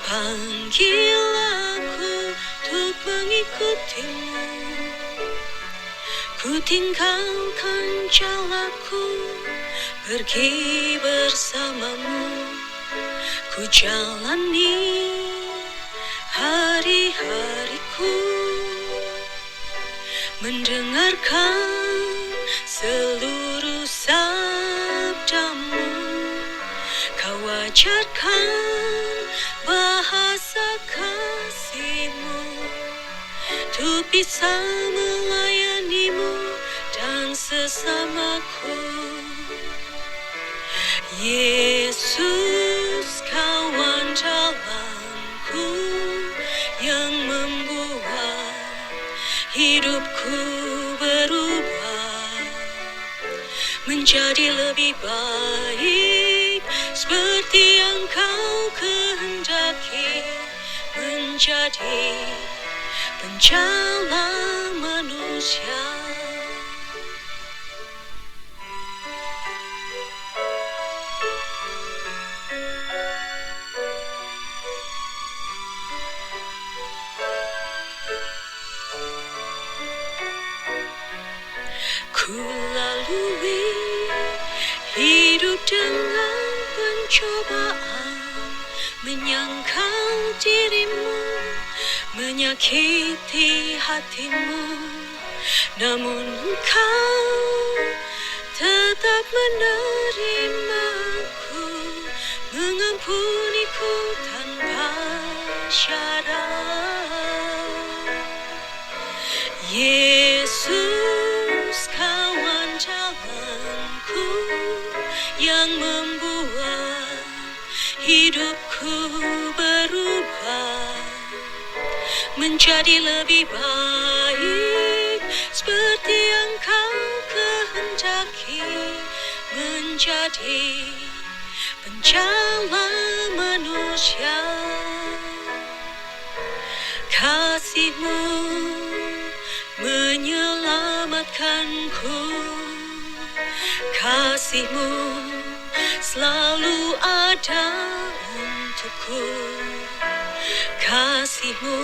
Panggil aku untuk mengikutimu. Ku tinggalkan jalaku, pergi bersamamu. Ku jalani hari-hariku, mendengarkan seluruh sabdamu. Kau ajarkan bahasa kasih-Mu, untuk bisa melayanimu dan sesamaku. Yesus, Kau andalanku yang membuat hidupku berubah menjadi lebih baik, seperti yang Kau kehendaki, menjadi penjala manusia. Ku lalui hidup dengan pencobaan, menyangkal dirimu, menyakiti hatimu. Namun Engkau tetap menerimaku, mengampuniku tanpa syarat. Yesus, Kau andalanku yang membuat hidupku berubah menjadi lebih baik, seperti yang Kau kehendaki, menjadi penjala manusia. Kasih-Mu menyelamatkanku, kasih-Mu selalu ada untukku. Kasih-Mu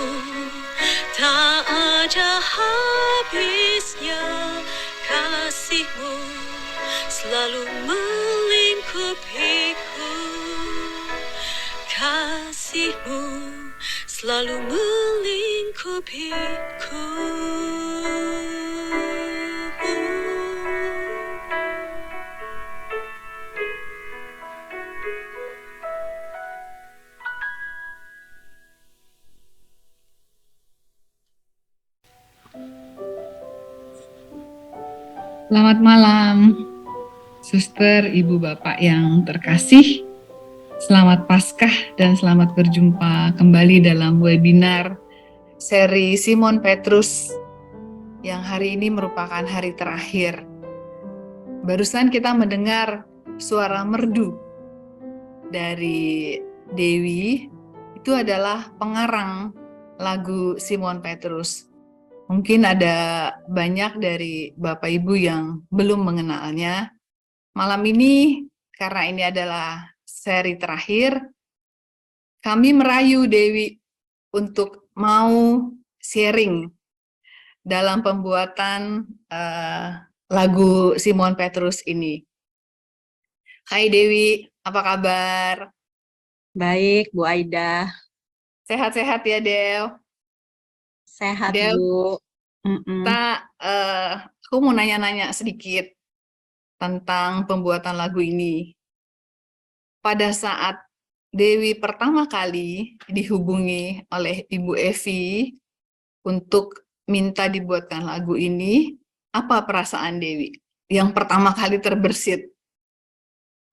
tak ada habisnya, kasih-Mu selalu melingkupiku. Kasih-Mu selalu melingkupiku. Selamat malam, Suster, Ibu, Bapak yang terkasih. Selamat Paskah dan selamat berjumpa kembali dalam webinar seri Simon Petrus yang hari ini merupakan hari terakhir. Barusan kita mendengar suara merdu dari Dewi, itu adalah pengarang lagu Simon Petrus. Mungkin ada banyak dari Bapak Ibu yang belum mengenalnya. Malam ini, karena ini adalah seri terakhir, kami merayu Dewi untuk mau sharing dalam pembuatan lagu Simon Petrus ini. Hai Dewi, apa kabar? Baik, Bu Aida. Sehat-sehat ya, Dew? Sehat, Dew, Bu. aku mau nanya-nanya sedikit tentang pembuatan lagu ini. Pada saat Dewi pertama kali dihubungi oleh Ibu Evi untuk minta dibuatkan lagu ini, apa perasaan Dewi yang pertama kali terbersit?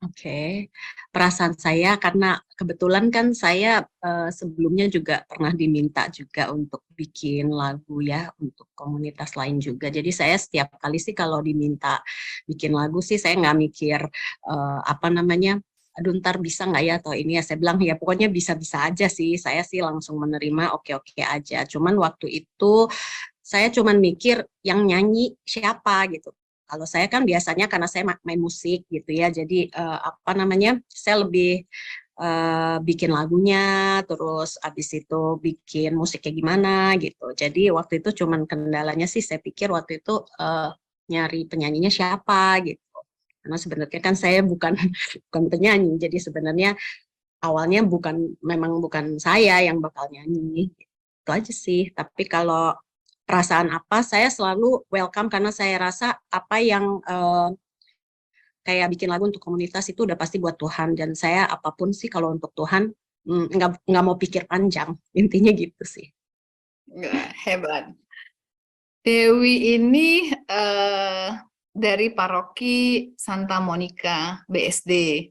Oke, perasaan saya karena kebetulan kan saya sebelumnya juga pernah diminta juga untuk bikin lagu ya untuk komunitas lain juga. Jadi saya setiap kali sih kalau diminta bikin lagu sih saya nggak mikir aduh ntar bisa nggak ya atau ini ya. Saya bilang ya pokoknya bisa-bisa aja sih. Saya sih langsung menerima oke-oke aja. Cuman waktu itu saya cuman mikir yang nyanyi siapa gitu. Kalau saya kan biasanya karena saya main musik gitu ya, jadi saya lebih bikin lagunya, terus abis itu bikin musiknya gimana gitu. Jadi waktu itu cuman kendalanya sih saya pikir waktu itu nyari penyanyinya siapa gitu. Karena sebenarnya kan saya bukan bukan penyanyi, jadi sebenarnya awalnya memang bukan saya yang bakal nyanyi. Itu aja sih. Tapi kalau perasaan apa, saya selalu welcome karena saya rasa apa yang kayak bikin lagu untuk komunitas itu udah pasti buat Tuhan, dan saya apapun sih kalau untuk Tuhan nggak mau pikir panjang, intinya gitu sih. Hebat. Dewi ini dari paroki Santa Monica BSD,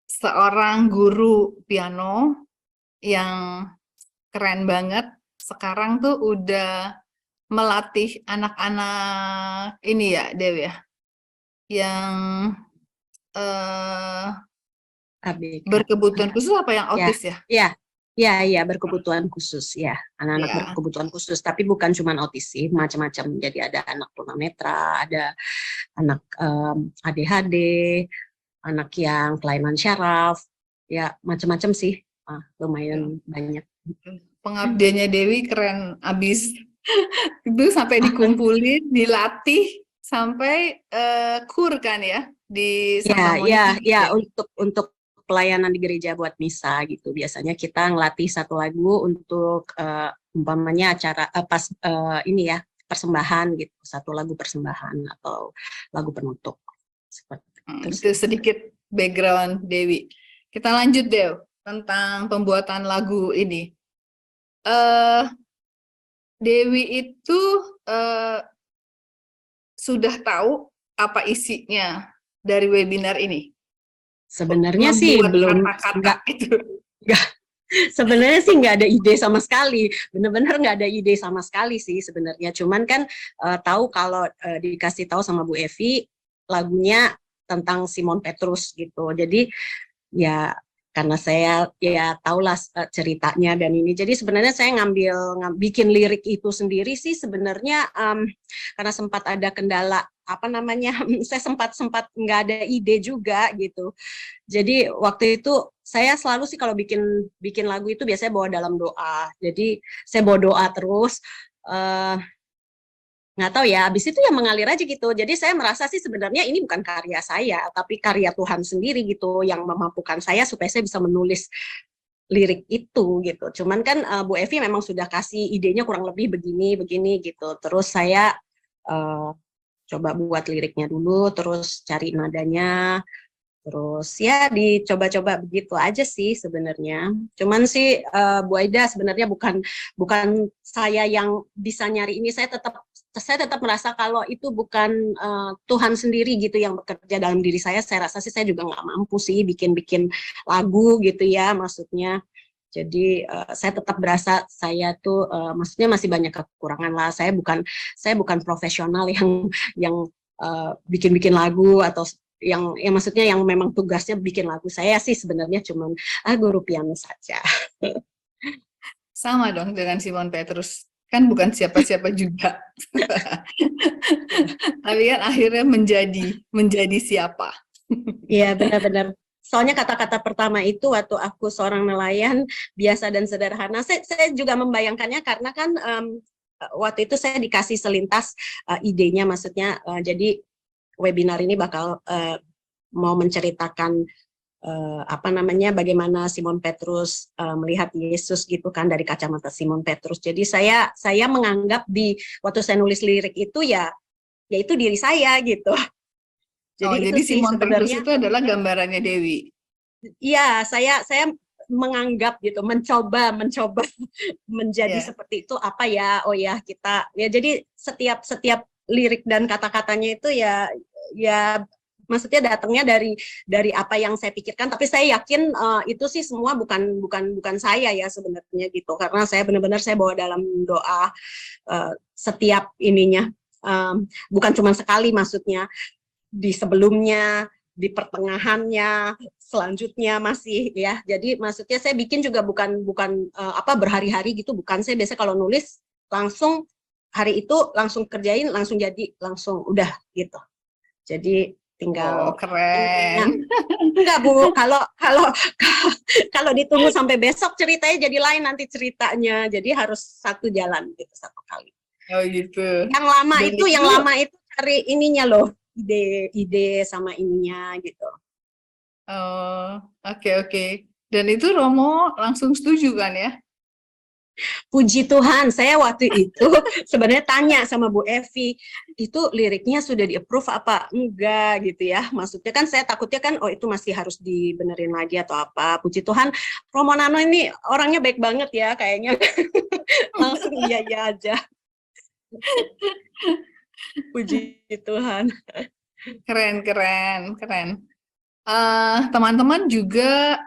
seorang guru piano yang keren banget. Sekarang tuh udah melatih anak-anak ini ya, Dewi ya, yang ABK. berkebutuhan khusus apa yang autis ya? Ya, berkebutuhan khusus ya, anak-anak Ya. berkebutuhan khusus, tapi bukan cuma autis sih, macam-macam. Jadi ada anak tunanetra, ada anak ADHD, anak yang kelainan syaraf, ya macam-macam sih, lumayan banyak. Pengabdiannya Dewi keren abis. Itu sampai dikumpulin, dilatih sampai kur kan ya di Santa Monica. Ya, untuk pelayanan di gereja buat misa gitu. Biasanya kita ngelatih satu lagu untuk umpamanya acara pas ini ya, persembahan gitu, satu lagu persembahan atau lagu penutup. Seperti itu sedikit background Dewi. Kita lanjut Dew tentang pembuatan lagu ini. Dewi itu sudah tahu apa isinya dari webinar ini? Sebenarnya sih belum, sebenarnya sih nggak ada ide sama sekali, benar-benar nggak ada ide sama sekali sih sebenarnya. Cuman kan tahu kalau dikasih tahu sama Bu Evi lagunya tentang Simon Petrus gitu. Jadi ya karena saya ya tahulah ceritanya dan ini. Jadi sebenarnya saya bikin lirik itu sendiri sih sebenarnya karena sempat ada kendala saya sempat nggak ada ide juga gitu. Jadi waktu itu saya selalu sih kalau bikin lagu itu biasanya bawa dalam doa. Jadi saya bawa doa terus. Nggak tahu ya, habis itu ya mengalir aja gitu. Jadi saya merasa sih sebenarnya ini bukan karya saya, tapi karya Tuhan sendiri gitu yang memampukan saya supaya saya bisa menulis lirik itu gitu. Cuman kan Bu Evi memang sudah kasih idenya kurang lebih begini gitu. Terus saya coba buat liriknya dulu, terus cari nadanya, terus ya dicoba-coba begitu aja sih sebenarnya. Cuman sih Bu Aida sebenarnya bukan saya yang bisa nyari ini. Saya tetap merasa kalau itu bukan Tuhan sendiri gitu yang bekerja dalam diri saya. Saya rasa sih saya juga nggak mampu sih bikin lagu gitu ya maksudnya. Jadi saya tetap berasa saya tuh maksudnya masih banyak kekurangan lah. Saya bukan profesional yang bikin lagu atau yang maksudnya yang memang tugasnya bikin lagu. Saya sih sebenarnya cuma guru piano saja. Sama dong dengan Simon Petrus, kan bukan siapa-siapa juga. Tapi kan akhirnya menjadi siapa. Iya, benar-benar. Soalnya kata-kata pertama itu waktu aku seorang nelayan biasa dan sederhana, saya juga membayangkannya karena kan waktu itu saya dikasih selintas idenya, maksudnya jadi webinar ini bakal mau menceritakan bagaimana Simon Petrus melihat Yesus gitu kan dari kacamata Simon Petrus. Jadi saya menganggap waktu saya nulis lirik itu ya itu diri saya gitu. Jadi Simon Petrus itu adalah gambarannya Dewi. Iya, saya menganggap gitu, mencoba menjadi seperti itu apa ya? Oh ya, kita ya jadi setiap lirik dan kata-katanya itu ya maksudnya datangnya dari apa yang saya pikirkan, tapi saya yakin itu sih semua bukan saya ya sebenarnya gitu, karena saya benar-benar saya bawa dalam doa setiap ininya, bukan cuma sekali, maksudnya di sebelumnya, di pertengahannya, selanjutnya masih ya. Jadi maksudnya saya bikin juga bukan berhari-hari gitu, bukan. Saya biasa kalau nulis langsung hari itu langsung kerjain, langsung jadi, langsung udah gitu. Jadi tinggal Oh, keren. enggak Bu, kalau ditunggu sampai besok ceritanya jadi lain nanti ceritanya. Jadi harus satu jalan gitu, satu kali. Oh gitu. Yang lama Dan itu, yang lama itu cari ininya loh, ide sama ininya gitu. Oh, oke. Dan itu Romo langsung setuju kan ya? Puji Tuhan, saya waktu itu sebenarnya tanya sama Bu Evi, itu liriknya sudah di-approve apa enggak gitu ya. Maksudnya kan saya takutnya kan, oh itu masih harus dibenerin lagi atau apa. Puji Tuhan, Romo Nano ini orangnya baik banget ya kayaknya. Langsung iya aja. Puji Tuhan. Keren. Teman-teman juga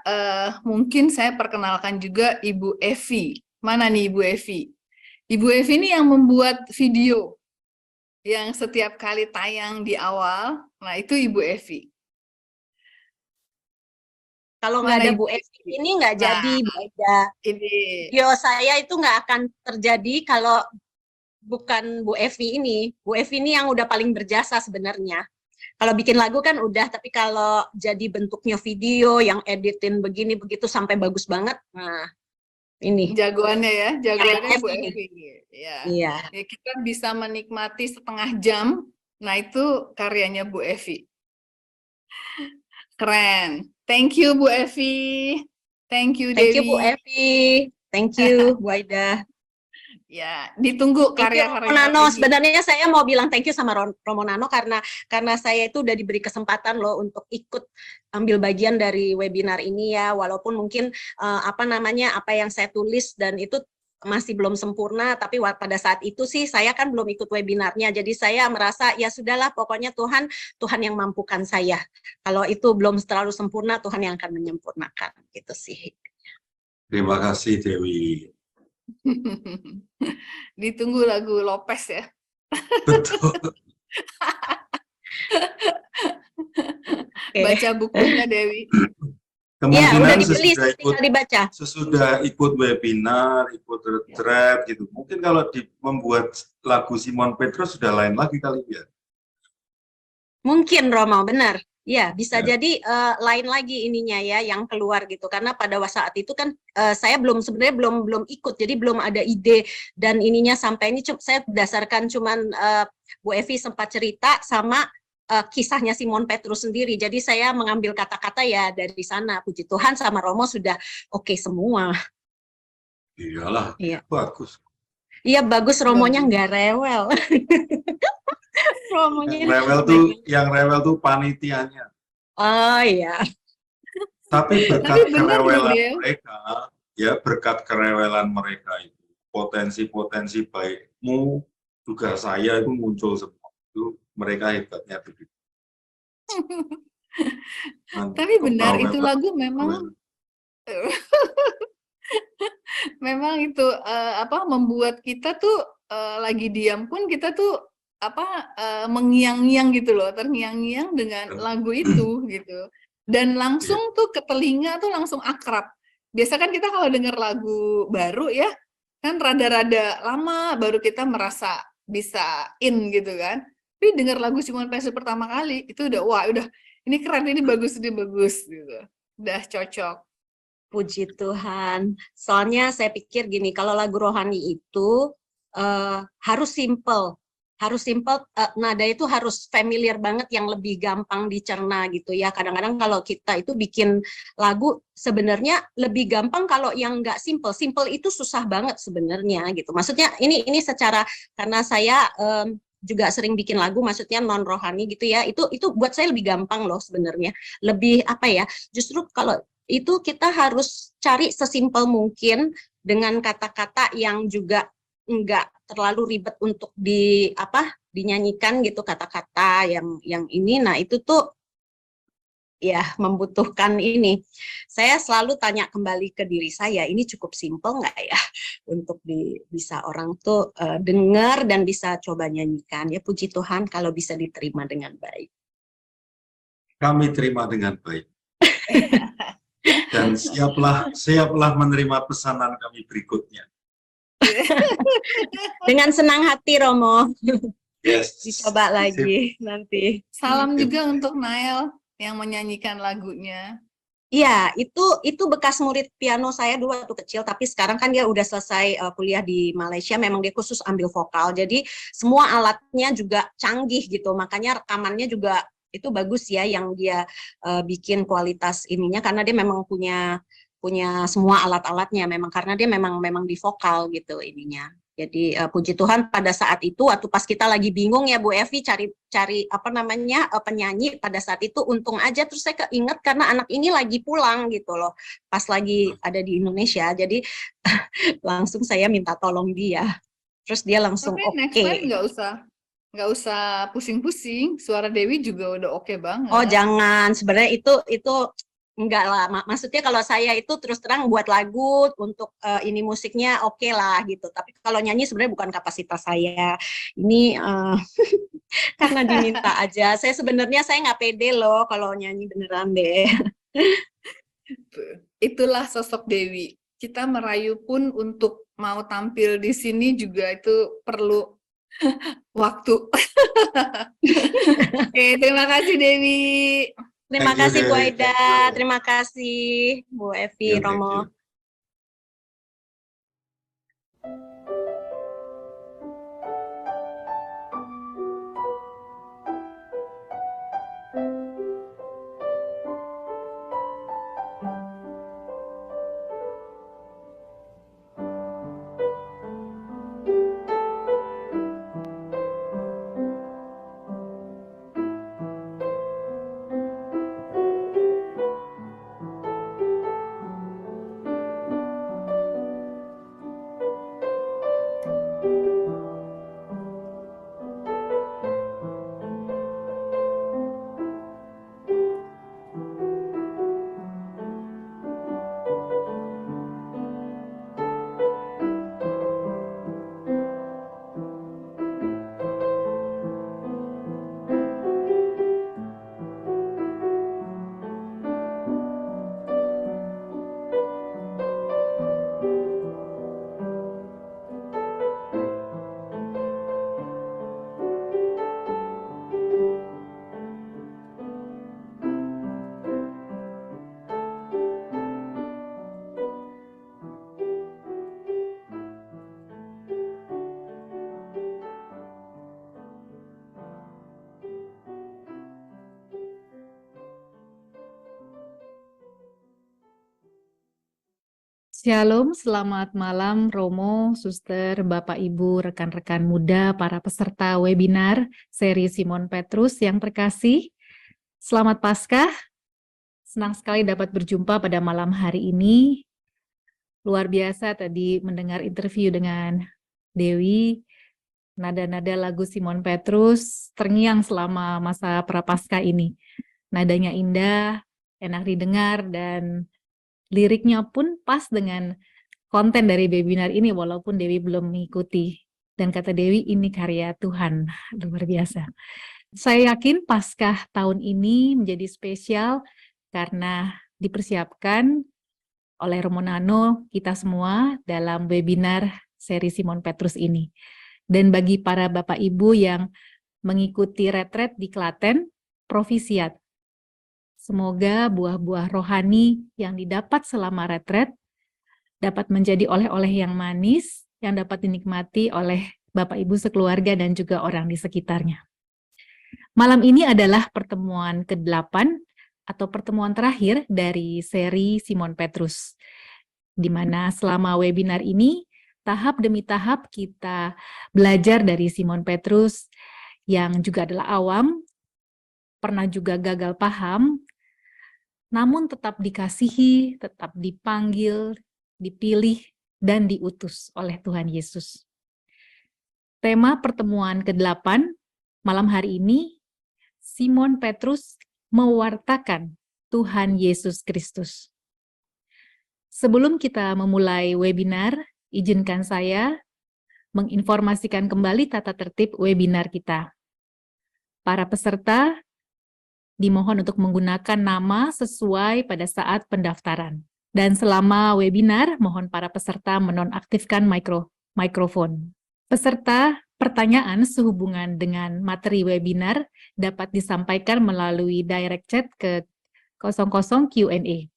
mungkin saya perkenalkan juga Ibu Evi. Mana nih Ibu Evi? Ibu Evi ini yang membuat video yang setiap kali tayang di awal. Nah, itu Ibu Evi. Kalau nggak ada Mana Bu Ibu Evi ini nggak Nah, jadi Bu Eda. ini. Video saya itu nggak akan terjadi kalau bukan Bu Evi ini. Bu Evi ini yang udah paling berjasa sebenarnya. Kalau bikin lagu kan udah, tapi kalau jadi bentuknya video yang editin begini begitu sampai bagus banget, nah ini Jagoannya ya, jagoannya Bu Evi. Evi. Ya. Iya. Ya, kita bisa menikmati setengah jam. Nah, itu karyanya Bu Evi. Keren. Thank you Bu Evi. Thank you Dewi. Thank you Bu Evi. Thank you Bu Aida. Ya, ditunggu Thank you karya-karya Romo Nano. Evi. Sebenarnya saya mau bilang thank you sama Romo Nano karena saya itu udah diberi kesempatan loh untuk ikut ambil bagian dari webinar ini ya, walaupun mungkin apa yang saya tulis dan itu masih belum sempurna, tapi pada saat itu sih saya kan belum ikut webinarnya, jadi saya merasa ya sudahlah, pokoknya Tuhan yang mampukan saya. Kalau itu belum terlalu sempurna, Tuhan yang akan menyempurnakan, gitu sih. Terima kasih Dewi. Ditunggu lagu Lopez ya. Betul. Baca bukunya Dewi. Ya, udah Kemungkinan dibeli, tinggal dibaca. sesudah ikut webinar, ikut retreat gitu. Mungkin kalau membuat lagu Simon Petrus sudah lain lagi kali ya. Mungkin Romo, benar. Ya, bisa Ya. jadi lain lagi ininya ya yang keluar gitu. Karena pada saat itu kan saya sebenarnya belum ikut, jadi belum ada ide dan ininya sampai ini saya berdasarkan cuman Bu Evi sempat cerita sama kisahnya Simon Petrus sendiri. Jadi saya mengambil kata-kata ya dari sana. Puji Tuhan sama Romo sudah oke semua. Iyalah, Iya. bagus. Iya, bagus, Romonya nggak rewel. Romonya Yang rewel tuh panitianya. Oh iya. Tapi Tapi berkat benar kerewelan loh, mereka, ya berkat kerewelan mereka itu, potensi-potensi baikmu, juga saya itu muncul semua. Itu mereka hebatnya begitu. Tapi benar itu lagu memang memang itu membuat kita tuh lagi diam pun kita tuh mengiang-ngiang gitu loh, terngiang-ngiang dengan lagu itu gitu. Dan langsung tuh ke telinga tuh langsung akrab. Biasa kan kita kalau dengar lagu baru ya, kan rada-rada lama baru kita merasa bisa in gitu kan. Tapi dengar lagu Simon Petrus pertama kali itu udah wah udah ini keren, ini bagus gitu. Udah cocok. Puji Tuhan. Soalnya saya pikir gini, kalau lagu rohani itu harus simple. Nada itu harus familiar banget, yang lebih gampang dicerna gitu ya. Kadang-kadang kalau kita itu bikin lagu sebenarnya lebih gampang kalau yang nggak simple. Simple itu susah banget sebenarnya gitu. Maksudnya ini secara, karena saya juga sering bikin lagu, maksudnya non rohani gitu ya. Itu buat saya lebih gampang loh sebenarnya. Lebih justru kalau itu kita harus cari sesimpel mungkin dengan kata-kata yang juga enggak terlalu ribet untuk dinyanyikan gitu, kata-kata yang ini. Nah itu tuh ya membutuhkan ini. Saya selalu tanya kembali ke diri saya, ini cukup simpel nggak ya untuk bisa orang tuh dengar dan bisa coba nyanyikan. Ya puji Tuhan kalau bisa diterima dengan baik. Kami terima dengan baik. Dan siaplah menerima pesanan kami berikutnya. Dengan senang hati, Romo. Yes. Dicoba Sip. lagi nanti. Salam juga untuk Nael yang menyanyikan lagunya. Iya, itu bekas murid piano saya dulu waktu kecil, tapi sekarang kan dia udah selesai kuliah di Malaysia, memang dia khusus ambil vokal. Jadi semua alatnya juga canggih gitu, makanya rekamannya juga itu bagus ya yang dia bikin kualitas ininya karena dia memang punya semua alat-alatnya memang karena dia memang di vokal gitu ininya. Jadi puji Tuhan pada saat itu waktu pas kita lagi bingung ya Bu Evi cari apa namanya penyanyi pada saat itu untung aja terus saya keinget karena anak ini lagi pulang gitu loh pas lagi ada di Indonesia jadi langsung saya minta tolong dia terus dia langsung Tapi next time nggak usah pusing-pusing. Suara Dewi juga udah oke banget. Oh jangan, sebenarnya itu enggak lah. Maksudnya kalau saya itu terus terang buat lagu untuk ini musiknya oke lah gitu. Tapi kalau nyanyi sebenarnya bukan kapasitas saya. Ini karena diminta aja. Saya sebenarnya nggak pede loh kalau nyanyi beneran deh. Itulah sosok Dewi. Kita merayu pun untuk mau tampil di sini juga itu perlu waktu. Oke, terima kasih Dewi. Terima Thank you, kasih Bu Dewi. Aida, Thank you. terima kasih Bu Evi, Yeah, thank Romo. you. Shalom, selamat malam Romo, Suster, Bapak Ibu, rekan-rekan muda, para peserta webinar seri Simon Petrus yang terkasih. Selamat Paskah, senang sekali dapat berjumpa pada malam hari ini. Luar biasa tadi mendengar interview dengan Dewi, nada-nada lagu Simon Petrus terngiang selama masa Prapaskah ini. Nadanya indah, enak didengar, dan liriknya pun pas dengan konten dari webinar ini walaupun Dewi belum mengikuti. Dan kata Dewi, ini karya Tuhan, luar biasa. Saya yakin Paskah tahun ini menjadi spesial karena dipersiapkan oleh Romo Nano kita semua dalam webinar seri Simon Petrus ini. Dan bagi para Bapak Ibu yang mengikuti retret di Klaten, Provisiat. Semoga buah-buah rohani yang didapat selama retret dapat menjadi oleh-oleh yang manis yang dapat dinikmati oleh Bapak Ibu sekeluarga dan juga orang di sekitarnya. Malam ini adalah pertemuan ke-8 atau pertemuan terakhir dari seri Simon Petrus, di mana selama webinar ini tahap demi tahap kita belajar dari Simon Petrus yang juga adalah awam, pernah juga gagal paham, namun tetap dikasihi, tetap dipanggil, dipilih, dan diutus oleh Tuhan Yesus. Tema pertemuan ke-8 malam hari ini, Simon Petrus mewartakan Tuhan Yesus Kristus. Sebelum kita memulai webinar, izinkan saya menginformasikan kembali tata tertib webinar kita. Para peserta dimohon untuk menggunakan nama sesuai pada saat pendaftaran. Dan selama webinar, mohon para peserta menonaktifkan mikrofon. Peserta pertanyaan sehubungan dengan materi webinar dapat disampaikan melalui direct chat ke 00 Q&A.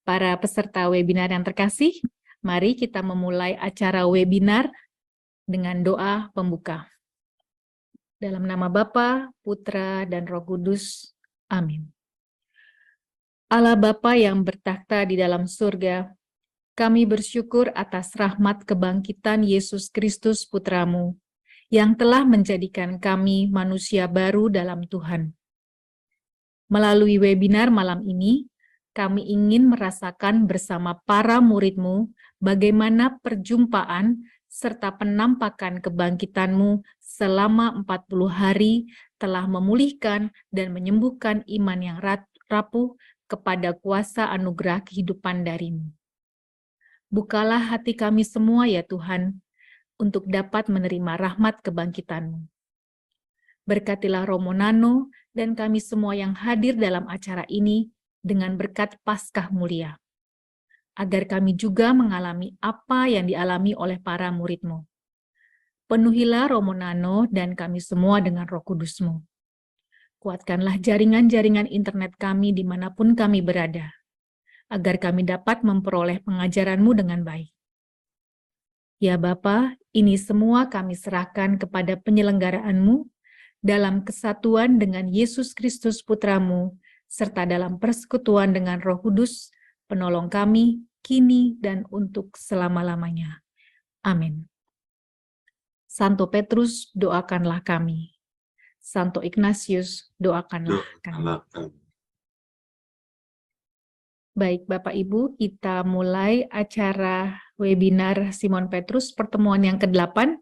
Para peserta webinar yang terkasih, mari kita memulai acara webinar dengan doa pembuka. Dalam nama Bapa, Putra, dan Roh Kudus. Amin. Allah Bapa yang bertakhta di dalam surga, kami bersyukur atas rahmat kebangkitan Yesus Kristus Putra-Mu, yang telah menjadikan kami manusia baru dalam Tuhan. Melalui webinar malam ini, kami ingin merasakan bersama para murid-Mu bagaimana perjumpaan serta penampakan kebangkitan-Mu selama 40 hari telah memulihkan dan menyembuhkan iman yang rapuh kepada kuasa anugerah kehidupan dari-Mu. Bukalah hati kami semua ya Tuhan, untuk dapat menerima rahmat kebangkitan-Mu. Berkatilah Romo Nano dan kami semua yang hadir dalam acara ini dengan berkat Paskah mulia, agar kami juga mengalami apa yang dialami oleh para murid-Mu. Penuhilah Romo Nano dan kami semua dengan Roh Kudus-Mu. Kuatkanlah jaringan-jaringan internet kami dimanapun kami berada, agar kami dapat memperoleh pengajaran-Mu dengan baik. Ya Bapa, ini semua kami serahkan kepada penyelenggaraan-Mu dalam kesatuan dengan Yesus Kristus Putra-Mu, serta dalam persekutuan dengan Roh Kudus, penolong kami, kini dan untuk selama-lamanya. Amin. Santo Petrus, doakanlah kami. Santo Ignatius, doakanlah kami. Baik, Bapak Ibu, kita mulai acara webinar Simon Petrus pertemuan yang ke-8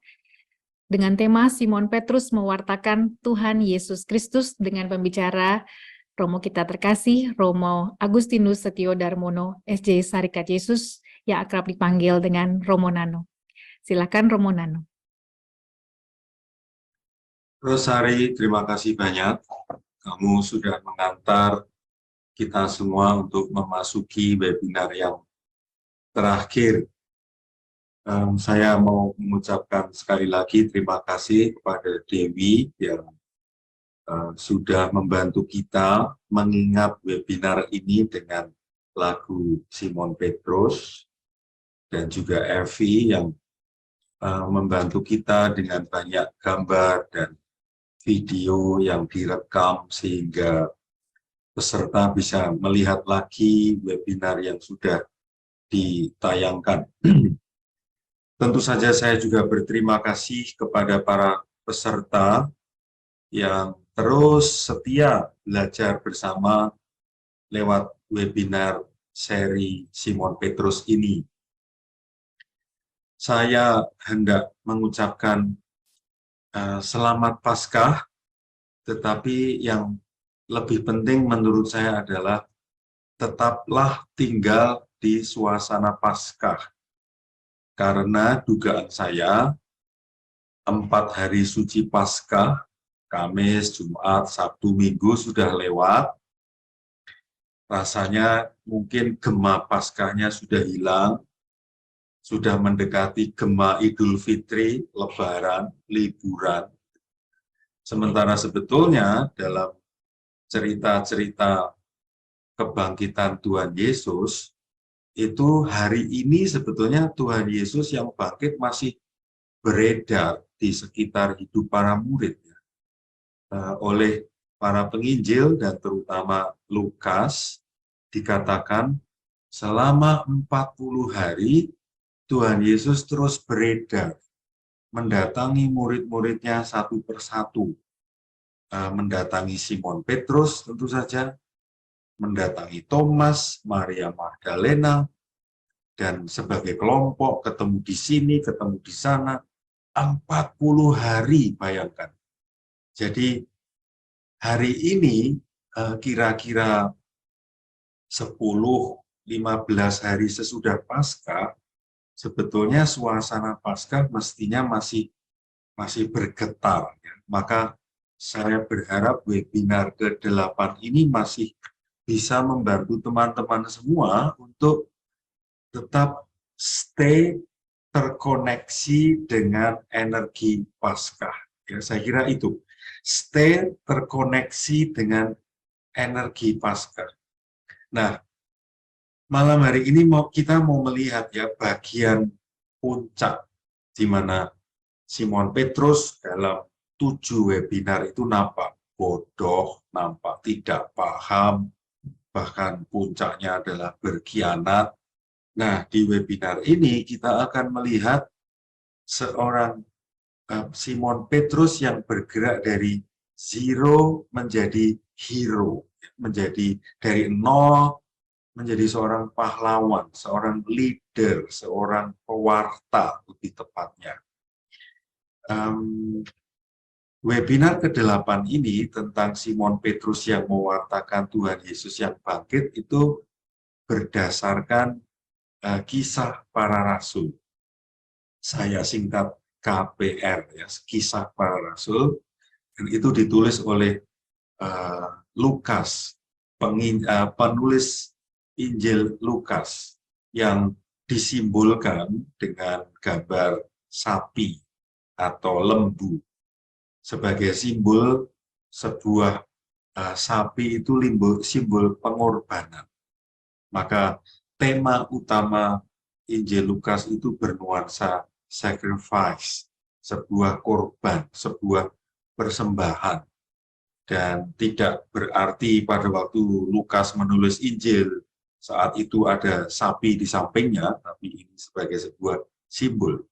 dengan tema Simon Petrus mewartakan Tuhan Yesus Kristus dengan pembicara Romo kita terkasih, Romo Agustinus Setio Darmono, SJ Sarikat Yesus, yang akrab dipanggil dengan Romo Nano. Silakan Romo Nano. Rosari, terima kasih banyak. Kamu sudah mengantar kita semua untuk memasuki webinar yang terakhir. Saya mau mengucapkan sekali lagi terima kasih kepada Dewi yang sudah membantu kita mengingat webinar ini dengan lagu Simon Petrus, dan juga Evi yang membantu kita dengan banyak gambar dan video yang direkam sehingga peserta bisa melihat lagi webinar yang sudah ditayangkan. Tentu saja saya juga berterima kasih kepada para peserta yang terus setia belajar bersama lewat webinar seri Simon Petrus ini. Saya hendak mengucapkan selamat Paskah, tetapi yang lebih penting menurut saya adalah tetaplah tinggal di suasana Paskah. Karena dugaan saya 4 hari suci Paskah, Kamis, Jumat, Sabtu, Minggu sudah lewat. Rasanya mungkin gema Paskahnya sudah hilang, sudah mendekati gema Idul Fitri, Lebaran, liburan. Sementara sebetulnya dalam cerita-cerita kebangkitan Tuhan Yesus, itu hari ini sebetulnya Tuhan Yesus yang bangkit masih beredar di sekitar hidup para murid. Oleh para penginjil dan terutama Lukas, dikatakan selama 40 hari Tuhan Yesus terus beredar, mendatangi murid-muridnya satu persatu, mendatangi Simon Petrus tentu saja, mendatangi Thomas, Maria Magdalena, dan sebagai kelompok ketemu di sini, ketemu di sana, 40 hari, bayangkan. Jadi hari ini kira-kira 10-15 hari sesudah Paskah, sebetulnya suasana Paskah mestinya masih bergetar. Ya. Maka saya berharap webinar ke-8 ini masih bisa membantu teman-teman semua untuk tetap stay terkoneksi dengan energi Paskah. Ya, saya kira itu. Stay terkoneksi dengan energi Paskah. Nah, malam hari ini kita mau melihat ya bagian puncak di mana Simon Petrus dalam 7 webinar itu nampak bodoh, nampak tidak paham, bahkan puncaknya adalah berkhianat. Nah, di webinar ini kita akan melihat seorang Simon Petrus yang bergerak dari zero menjadi hero, menjadi dari nol menjadi seorang pahlawan, seorang leader, seorang pewarta lebih tepatnya. Webinar ke-8 ini tentang Simon Petrus yang mewartakan Tuhan Yesus yang bangkit itu berdasarkan kisah para rasul. Saya singkat KPR, ya, kisah para rasul, dan itu ditulis oleh Lukas, penulis Injil Lukas, yang disimbolkan dengan gambar sapi atau lembu sebagai simbol sebuah sapi itu simbol pengorbanan. Maka tema utama Injil Lukas itu bernuansa sacrifice, sebuah korban, sebuah persembahan. Dan tidak berarti pada waktu Lukas menulis Injil saat itu ada sapi di sampingnya, tapi ini sebagai sebuah simbol.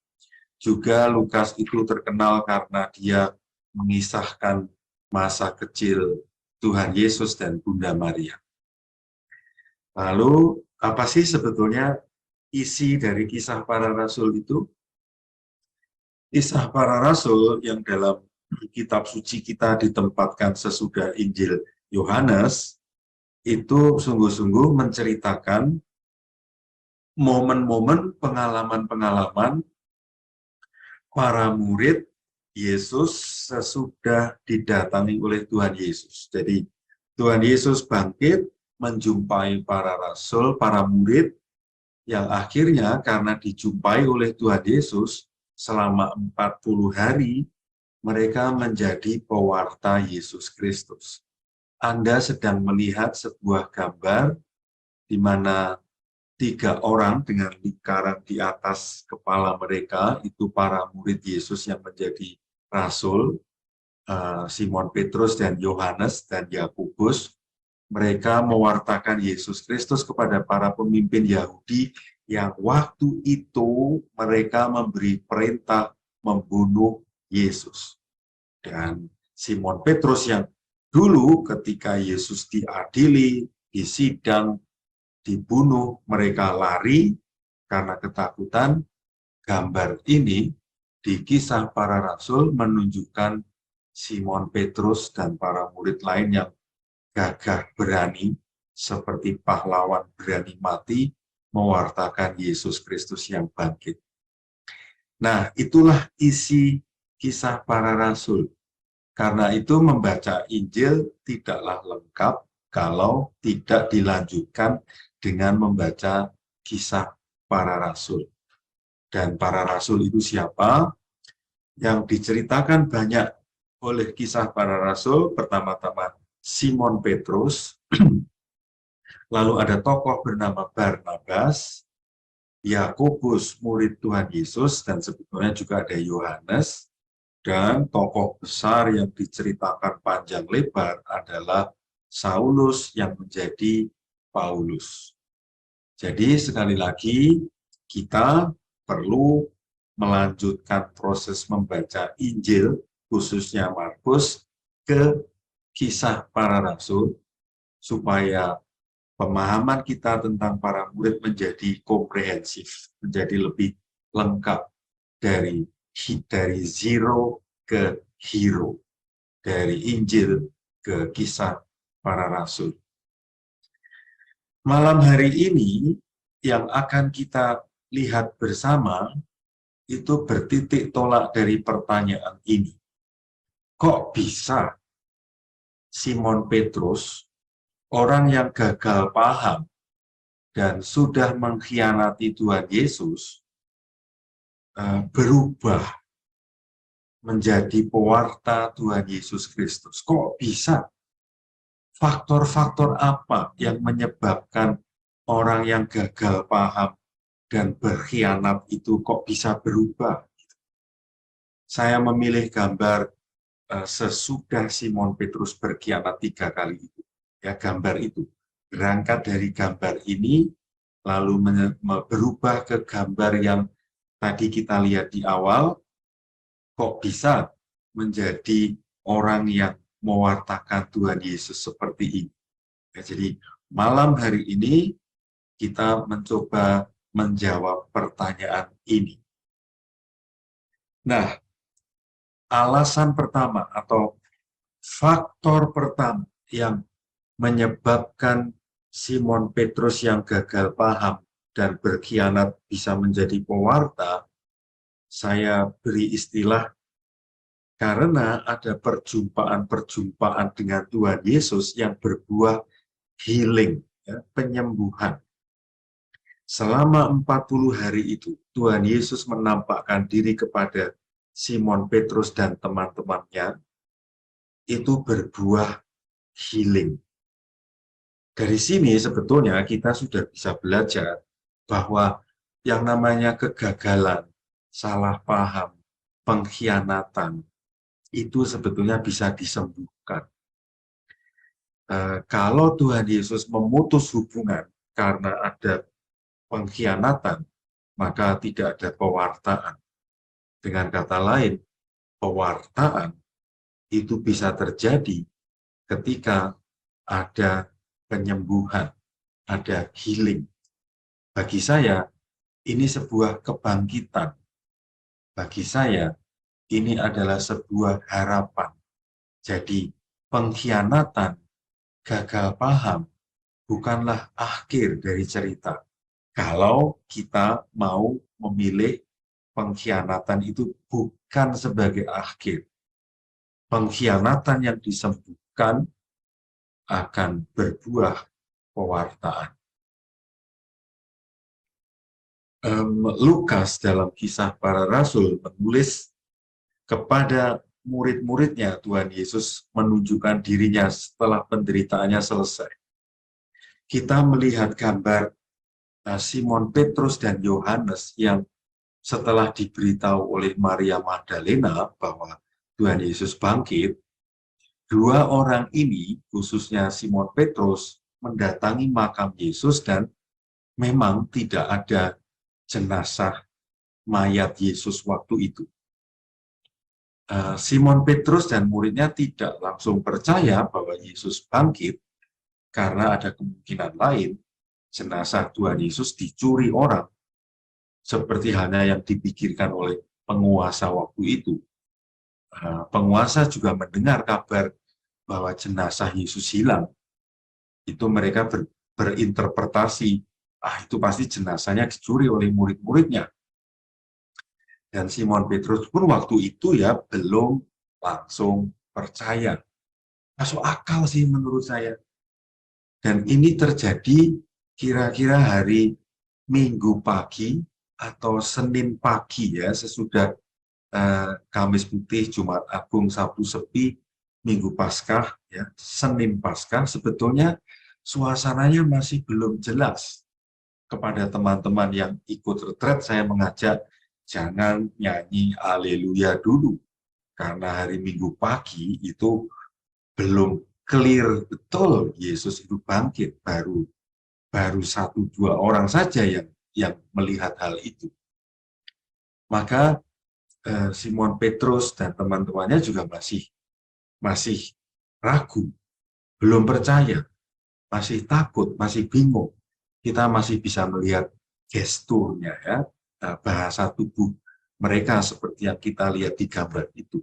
Juga Lukas itu terkenal karena dia mengisahkan masa kecil Tuhan Yesus dan Bunda Maria. Lalu, apa sih sebetulnya isi dari kisah para rasul itu? Kisah para rasul yang dalam kitab suci kita ditempatkan sesudah Injil Yohanes, itu sungguh-sungguh menceritakan momen-momen, pengalaman-pengalaman para murid Yesus sesudah didatangi oleh Tuhan Yesus. Jadi Tuhan Yesus bangkit, menjumpai para rasul, para murid, yang akhirnya karena dijumpai oleh Tuhan Yesus selama 40 hari, mereka menjadi pewarta Yesus Kristus. Anda sedang melihat sebuah gambar di mana 3 orang dengan lingkaran di atas kepala mereka, itu para murid Yesus yang menjadi rasul, Simon Petrus dan Yohanes dan Yakobus. Mereka mewartakan Yesus Kristus kepada para pemimpin Yahudi yang waktu itu mereka memberi perintah membunuh Yesus. Dan Simon Petrus yang dulu ketika Yesus diadili, disidang, dibunuh, mereka lari karena ketakutan. Gambar ini di kisah para rasul menunjukkan Simon Petrus dan para murid lain yang gagah berani, seperti pahlawan berani mati, mewartakan Yesus Kristus yang bangkit. Nah, itulah isi kisah para rasul. Karena itu membaca Injil tidaklah lengkap kalau tidak dilanjutkan dengan membaca kisah para rasul. Dan para rasul itu siapa? Yang diceritakan banyak oleh kisah para rasul, pertama-tama Simon Petrus, lalu ada tokoh bernama Barnabas, Yakobus murid Tuhan Yesus, dan sebetulnya juga ada Yohanes, dan tokoh besar yang diceritakan panjang lebar adalah Saulus yang menjadi Paulus. Jadi sekali lagi kita perlu melanjutkan proses membaca Injil, khususnya Markus, ke kisah para rasul, supaya pemahaman kita tentang para murid menjadi komprehensif, menjadi lebih lengkap dari zero ke hero, dari Injil ke kisah para rasul. Malam hari ini yang akan kita lihat bersama itu bertitik tolak dari pertanyaan ini. Kok bisa Simon Petrus, orang yang gagal paham dan sudah mengkhianati Tuhan Yesus, berubah menjadi pewarta Tuhan Yesus Kristus. Kok bisa? Faktor-faktor apa yang menyebabkan orang yang gagal paham dan berkhianat itu kok bisa berubah? Saya memilih gambar sesudah Simon Petrus berkhianat 3 kali itu. Ya, gambar itu. Berangkat dari gambar ini, lalu berubah ke gambar yang tadi kita lihat di awal, kok bisa menjadi orang yang mewartakan Tuhan Yesus seperti ini. Ya, jadi malam hari ini kita mencoba menjawab pertanyaan ini. Nah, alasan pertama atau faktor pertama yang menyebabkan Simon Petrus yang gagal paham dan berkhianat bisa menjadi pewarta, saya beri istilah karena ada perjumpaan-perjumpaan dengan Tuhan Yesus yang berbuah healing, ya, penyembuhan. Selama 40 hari itu, Tuhan Yesus menampakkan diri kepada Simon Petrus dan teman-temannya, itu berbuah healing. Dari sini sebetulnya kita sudah bisa belajar bahwa yang namanya kegagalan, salah paham, pengkhianatan, itu sebetulnya bisa disembuhkan. Kalau Tuhan Yesus memutus hubungan karena ada pengkhianatan, maka tidak ada pewartaan. Dengan kata lain, pewartaan itu bisa terjadi ketika ada penyembuhan, ada healing. Bagi saya, ini sebuah kebangkitan. Bagi saya, ini adalah sebuah harapan. Jadi, pengkhianatan, gagal paham, bukanlah akhir dari cerita. Kalau kita mau memilih pengkhianatan itu bukan sebagai akhir. Pengkhianatan yang disembuhkan akan berbuah pewartaan. Lukas dalam Kisah Para Rasul menulis kepada murid-muridnya Tuhan Yesus menunjukkan dirinya setelah penderitaannya selesai. Kita melihat gambar Simon Petrus dan Yohanes yang setelah diberitahu oleh Maria Magdalena bahwa Tuhan Yesus bangkit, 2 orang ini, khususnya Simon Petrus, mendatangi makam Yesus dan memang tidak ada jenazah mayat Yesus waktu itu. Simon Petrus dan muridnya tidak langsung percaya bahwa Yesus bangkit karena ada kemungkinan lain jenazah Tuhan Yesus dicuri orang seperti halnya yang dipikirkan oleh penguasa waktu itu. Penguasa juga mendengar kabar bahwa jenazah Yesus hilang. Itu mereka berinterpretasi, itu pasti jenazahnya dicuri oleh murid-muridnya. Dan Simon Petrus pun waktu itu ya belum langsung percaya. Masuk akal sih menurut saya. Dan ini terjadi kira-kira hari Minggu pagi atau Senin pagi ya, sesudah Kamis Putih, Jumat Agung, Sabtu Sepi, Minggu Paskah, ya, Senin Paskah, sebetulnya suasananya masih belum jelas. Kepada teman-teman yang ikut retret, saya mengajak jangan nyanyi Haleluya dulu, karena hari Minggu pagi itu belum clear betul Yesus itu bangkit, baru 1-2 orang saja yang melihat hal itu. Maka Simon Petrus dan teman-temannya juga masih ragu, belum percaya, masih takut, masih bingung. Kita masih bisa melihat gesturnya, ya, bahasa tubuh mereka seperti yang kita lihat di gambar itu.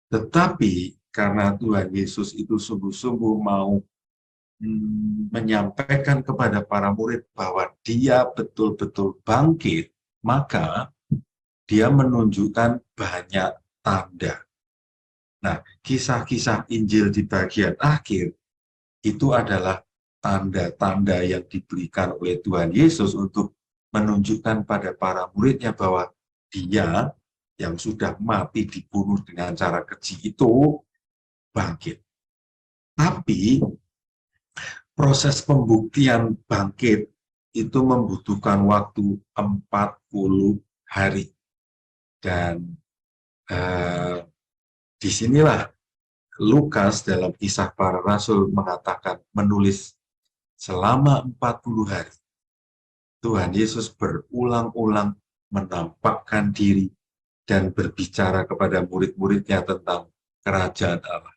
Tetapi karena Tuhan Yesus itu sungguh-sungguh mau menyampaikan kepada para murid bahwa dia betul-betul bangkit, maka dia menunjukkan banyak tanda. Nah, kisah-kisah Injil di bagian akhir itu adalah tanda-tanda yang diberikan oleh Tuhan Yesus untuk menunjukkan pada para muridnya bahwa dia yang sudah mati dibunuh dengan cara keji itu bangkit. Tapi proses pembuktian bangkit itu membutuhkan waktu 40 hari. Dan disinilah Lukas dalam Kisah Para Rasul mengatakan, menulis selama 40 hari Tuhan Yesus berulang-ulang menampakkan diri dan berbicara kepada murid-muridnya tentang kerajaan Allah.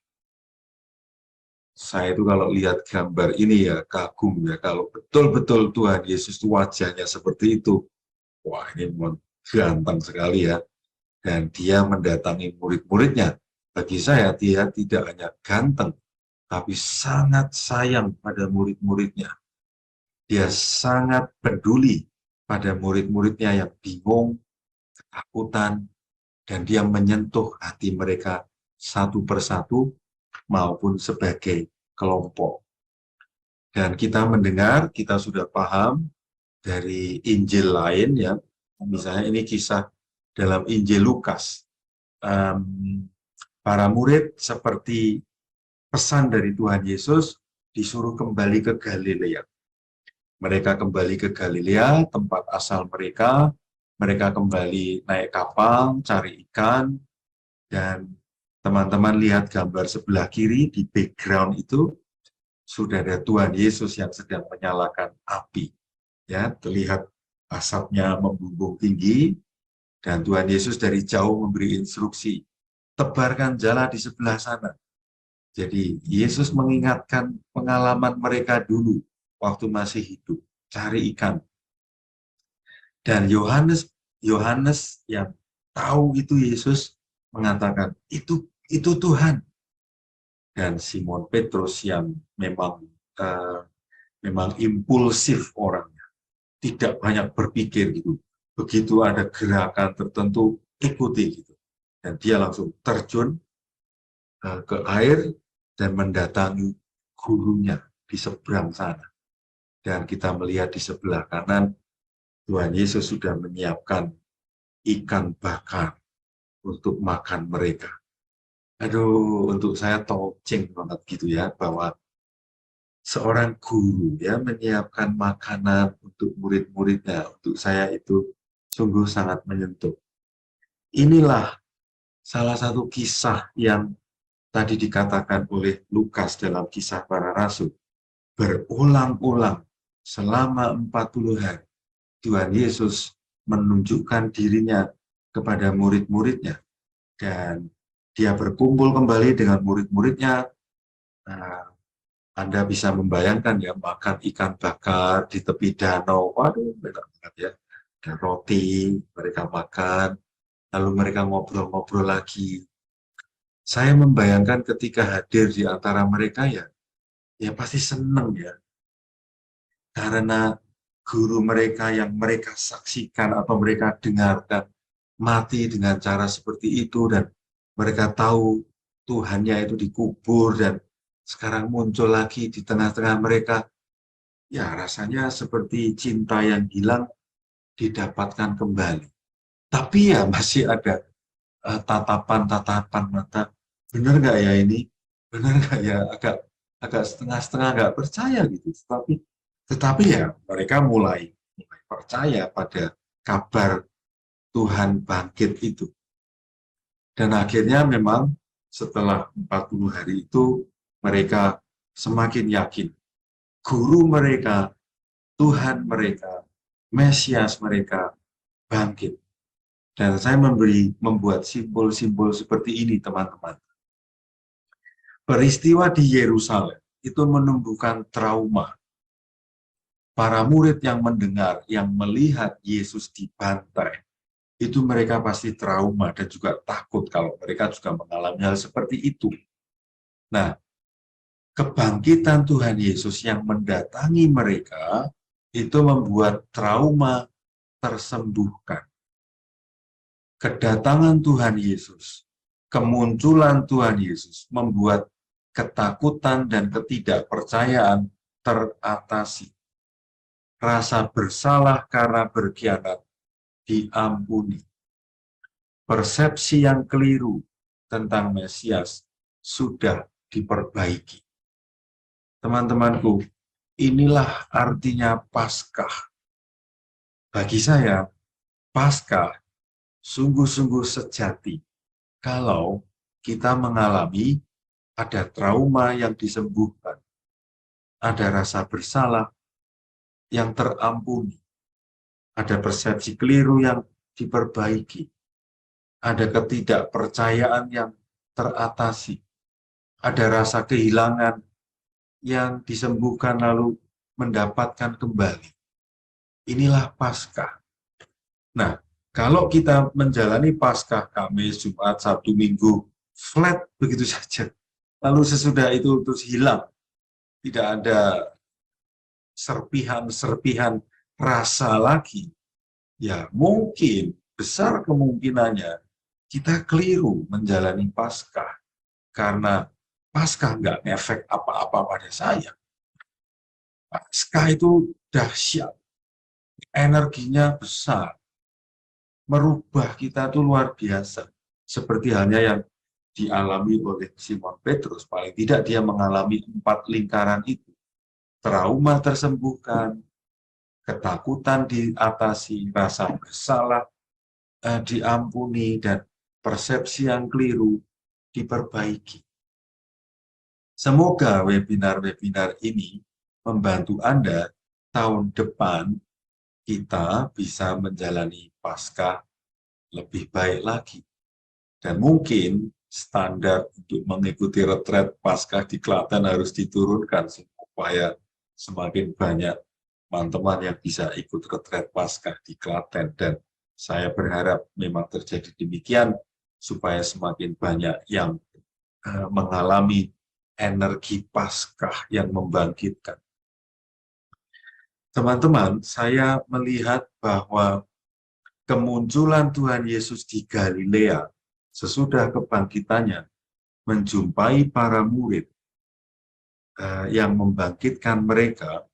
Saya itu kalau lihat gambar ini ya kagum ya, kalau betul-betul Tuhan Yesus itu wajahnya seperti itu. Wah, ini memang ganteng sekali ya. Dan dia mendatangi murid-muridnya. Bagi saya dia tidak hanya ganteng, tapi sangat sayang pada murid-muridnya. Dia sangat peduli pada murid-muridnya yang bingung, ketakutan, dan dia menyentuh hati mereka satu persatu maupun sebagai kelompok. Dan kita mendengar, kita sudah paham dari Injil lain ya, misalnya ini kisah dalam Injil Lukas. Para murid seperti pesan dari Tuhan Yesus disuruh kembali ke Galilea. Mereka kembali ke Galilea, tempat asal mereka. Mereka kembali naik kapal, cari ikan, dan teman-teman lihat gambar sebelah kiri di background itu sudah ada Tuhan Yesus yang sedang menyalakan api. Ya, terlihat asapnya membumbung tinggi, dan Tuhan Yesus dari jauh memberi instruksi, tebarkan jala di sebelah sana. Jadi Yesus mengingatkan pengalaman mereka dulu waktu masih hidup, cari ikan. Dan Yohanes yang tahu itu Yesus mengatakan, itu Tuhan. Dan Simon Petrus yang memang impulsif orangnya, tidak banyak berpikir gitu. Begitu ada gerakan tertentu, ikuti gitu. Dan dia langsung terjun ke air dan mendatangi gurunya di seberang sana. Dan kita melihat di sebelah kanan, Tuhan Yesus sudah menyiapkan ikan bakar untuk makan mereka. Aduh, untuk saya touching banget gitu ya, bahwa seorang guru ya menyiapkan makanan untuk murid-muridnya. Untuk saya itu sungguh sangat menyentuh. Inilah salah satu kisah yang tadi dikatakan oleh Lukas dalam Kisah Para Rasul. Berulang-ulang selama 40 hari Tuhan Yesus menunjukkan dirinya kepada murid-muridnya, dan dia berkumpul kembali dengan murid-muridnya. Anda bisa membayangkan ya, makan ikan bakar di tepi danau, waduh enak banget ya, dan roti mereka makan, lalu mereka ngobrol-ngobrol lagi. Saya membayangkan ketika hadir di antara mereka ya pasti senang ya, karena guru mereka yang mereka saksikan atau mereka dengarkan mati dengan cara seperti itu, dan mereka tahu Tuhannya itu dikubur dan sekarang muncul lagi di tengah-tengah mereka. Ya rasanya seperti cinta yang hilang didapatkan kembali. Tapi ya masih ada tatapan-tatapan mata, benar nggak ya ini? Benar nggak ya? Agak setengah-setengah nggak percaya gitu. Tetapi ya mereka mulai percaya pada kabar Tuhan bangkit itu. Dan akhirnya memang setelah 40 hari itu mereka semakin yakin guru mereka, Tuhan mereka, Mesias mereka bangkit. Dan saya membuat simbol-simbol seperti ini, teman-teman. Peristiwa di Yerusalem itu menumbuhkan trauma. Para murid yang mendengar, yang melihat Yesus dibantai, itu mereka pasti trauma dan juga takut kalau mereka juga mengalami hal seperti itu. Nah, kebangkitan Tuhan Yesus yang mendatangi mereka itu membuat trauma tersembuhkan. Kedatangan Tuhan Yesus, kemunculan Tuhan Yesus membuat ketakutan dan ketidakpercayaan teratasi. Rasa bersalah karena berkhianat diampuni. persepsi yang keliru tentang Mesias sudah diperbaiki. Teman-temanku, inilah artinya Paskah. Bagi saya, Paskah sungguh-sungguh sejati kalau kita mengalami ada trauma yang disembuhkan, ada rasa bersalah yang terampuni, ada persepsi keliru yang diperbaiki, ada ketidakpercayaan yang teratasi, ada rasa kehilangan yang disembuhkan lalu mendapatkan kembali. Inilah Paskah. Nah, kalau kita menjalani Paskah Kamis, Jumat, Sabtu, Minggu, flat begitu saja, lalu sesudah itu terus hilang, tidak ada serpihan-serpihan rasa lagi, ya mungkin besar kemungkinannya kita keliru menjalani Paskah, karena Paskah nggak ngefek apa-apa pada saya. Paskah itu dahsyat, energinya besar, merubah kita itu luar biasa. Seperti halnya yang dialami oleh Simon Petrus, paling tidak dia mengalami 4 lingkaran itu. Trauma tersembuhkan, ketakutan diatasi, rasa bersalah diampuni, dan persepsi yang keliru diperbaiki. Semoga webinar-webinar ini membantu Anda tahun depan kita bisa menjalani Paskah lebih baik lagi. Dan mungkin standar untuk mengikuti retret Paskah di Klaten harus diturunkan supaya semakin banyak teman-teman yang bisa ikut retret Paskah di Klaten. Dan saya berharap memang terjadi demikian supaya semakin banyak yang mengalami energi Paskah yang membangkitkan. Teman-teman, saya melihat bahwa kemunculan Tuhan Yesus di Galilea sesudah kebangkitannya menjumpai para murid yang membangkitkan mereka,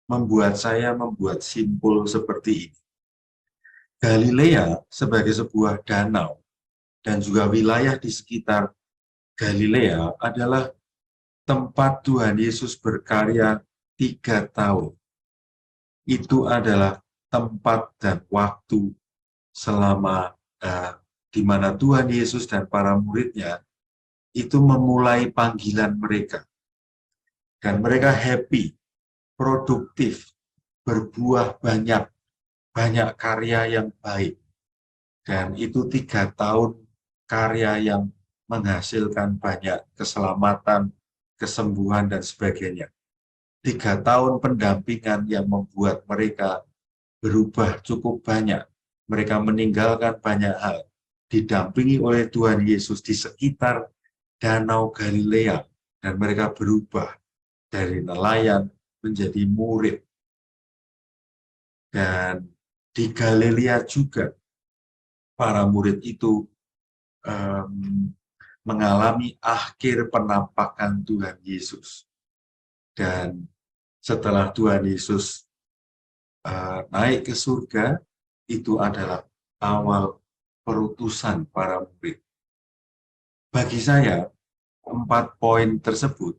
membuat saya membuat simpul seperti ini. Galilea sebagai sebuah danau dan juga wilayah di sekitar Galilea adalah tempat Tuhan Yesus berkarya 3 tahun. Itu adalah tempat dan waktu selama di mana Tuhan Yesus dan para muridnya itu memulai panggilan mereka. Dan mereka happy, produktif, berbuah banyak karya yang baik. Dan itu 3 tahun karya yang menghasilkan banyak keselamatan, kesembuhan, dan sebagainya. 3 tahun pendampingan yang membuat mereka berubah cukup banyak. Mereka meninggalkan banyak hal, didampingi oleh Tuhan Yesus di sekitar Danau Galilea, dan mereka berubah dari nelayan menjadi murid. Dan di Galilea juga para murid itu mengalami akhir penampakan Tuhan Yesus. Dan setelah Tuhan Yesus naik ke surga, itu adalah awal perutusan para murid. Bagi saya, 4 poin tersebut,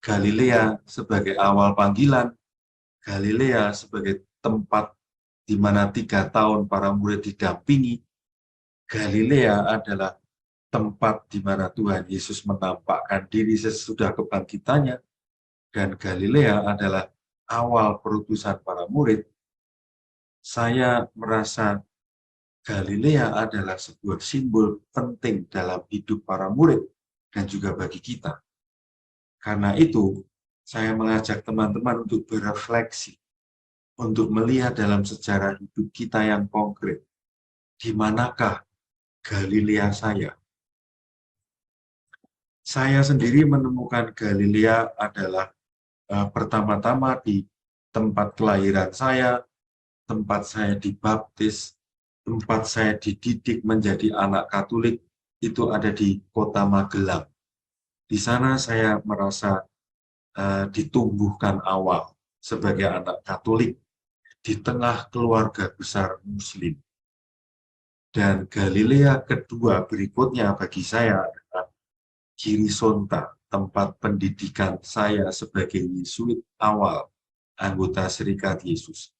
Galilea sebagai awal panggilan, Galilea sebagai tempat di mana 3 tahun para murid didampingi, Galilea adalah tempat di mana Tuhan Yesus menampakkan diri sesudah kebangkitannya, dan Galilea adalah awal perutusan para murid. Saya merasa Galilea adalah sebuah simbol penting dalam hidup para murid dan juga bagi kita. Karena itu, saya mengajak teman-teman untuk berefleksi, untuk melihat dalam sejarah hidup kita yang konkret, di manakah Galilea saya. Saya sendiri menemukan Galilea adalah pertama-tama di tempat kelahiran saya, tempat saya dibaptis, tempat saya dididik menjadi anak Katolik, itu ada di Kota Magelang. Di sana saya merasa ditumbuhkan awal sebagai anak Katolik di tengah keluarga besar Muslim. Dan Galilea kedua berikutnya bagi saya adalah Girisonta, tempat pendidikan saya sebagai Yesuit awal, anggota Serikat Yesus.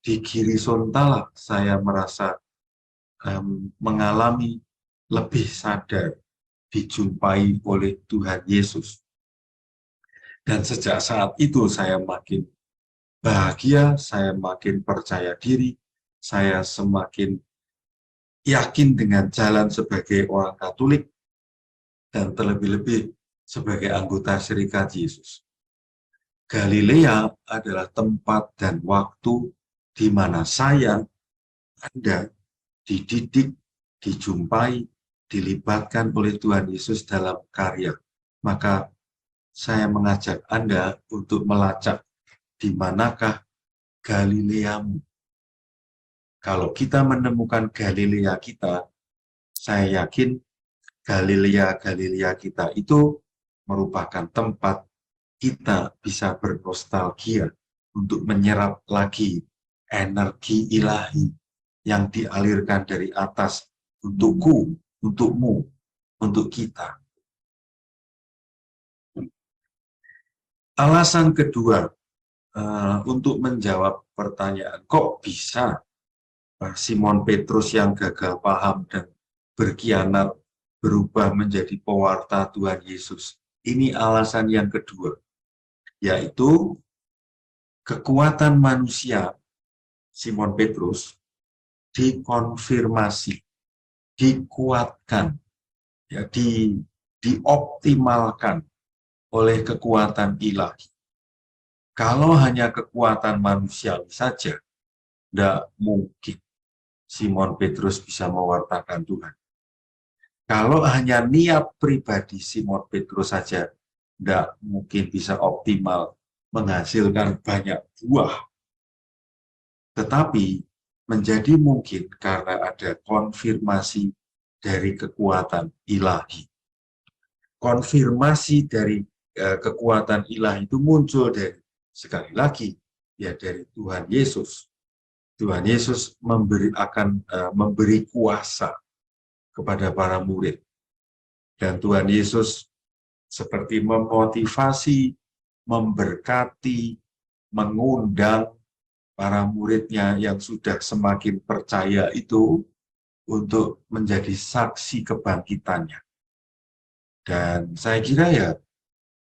Di Girisonta lah saya merasa mengalami lebih sadar, dijumpai oleh Tuhan Yesus. Dan sejak saat itu saya makin bahagia, saya makin percaya diri, saya semakin yakin dengan jalan sebagai orang Katolik, dan terlebih-lebih sebagai anggota Serikat Yesus. Galilea adalah tempat dan waktu di mana saya, Anda, dididik, dijumpai, dilibatkan oleh Tuhan Yesus dalam karya. Maka saya mengajak Anda untuk melacak di manakah Galileamu. Kalau kita menemukan Galilea kita, saya yakin Galilea kita itu merupakan tempat kita bisa bernostalgia untuk menyerap lagi energi ilahi yang dialirkan dari atas untukku, untukmu, untuk kita. Alasan kedua untuk menjawab pertanyaan, kok bisa Simon Petrus yang gagal paham dan berkhianat berubah menjadi pewarta Tuhan Yesus? Ini alasan yang kedua, yaitu kekuatan manusia Simon Petrus dikonfirmasi, dikuatkan, ya, dioptimalkan oleh kekuatan ilahi. Kalau hanya kekuatan manusiawi saja, tidak mungkin Simon Petrus bisa mewartakan Tuhan. Kalau hanya niat pribadi Simon Petrus saja, tidak mungkin bisa optimal menghasilkan banyak buah. Tetapi menjadi mungkin karena ada konfirmasi dari kekuatan ilahi. Konfirmasi dari kekuatan ilahi itu muncul dari, sekali lagi, ya, dari Tuhan Yesus. Tuhan Yesus akan memberi kuasa kepada para murid. Dan Tuhan Yesus seperti memotivasi, memberkati, mengundang para muridnya yang sudah semakin percaya itu untuk menjadi saksi kebangkitannya. Dan saya kira ya,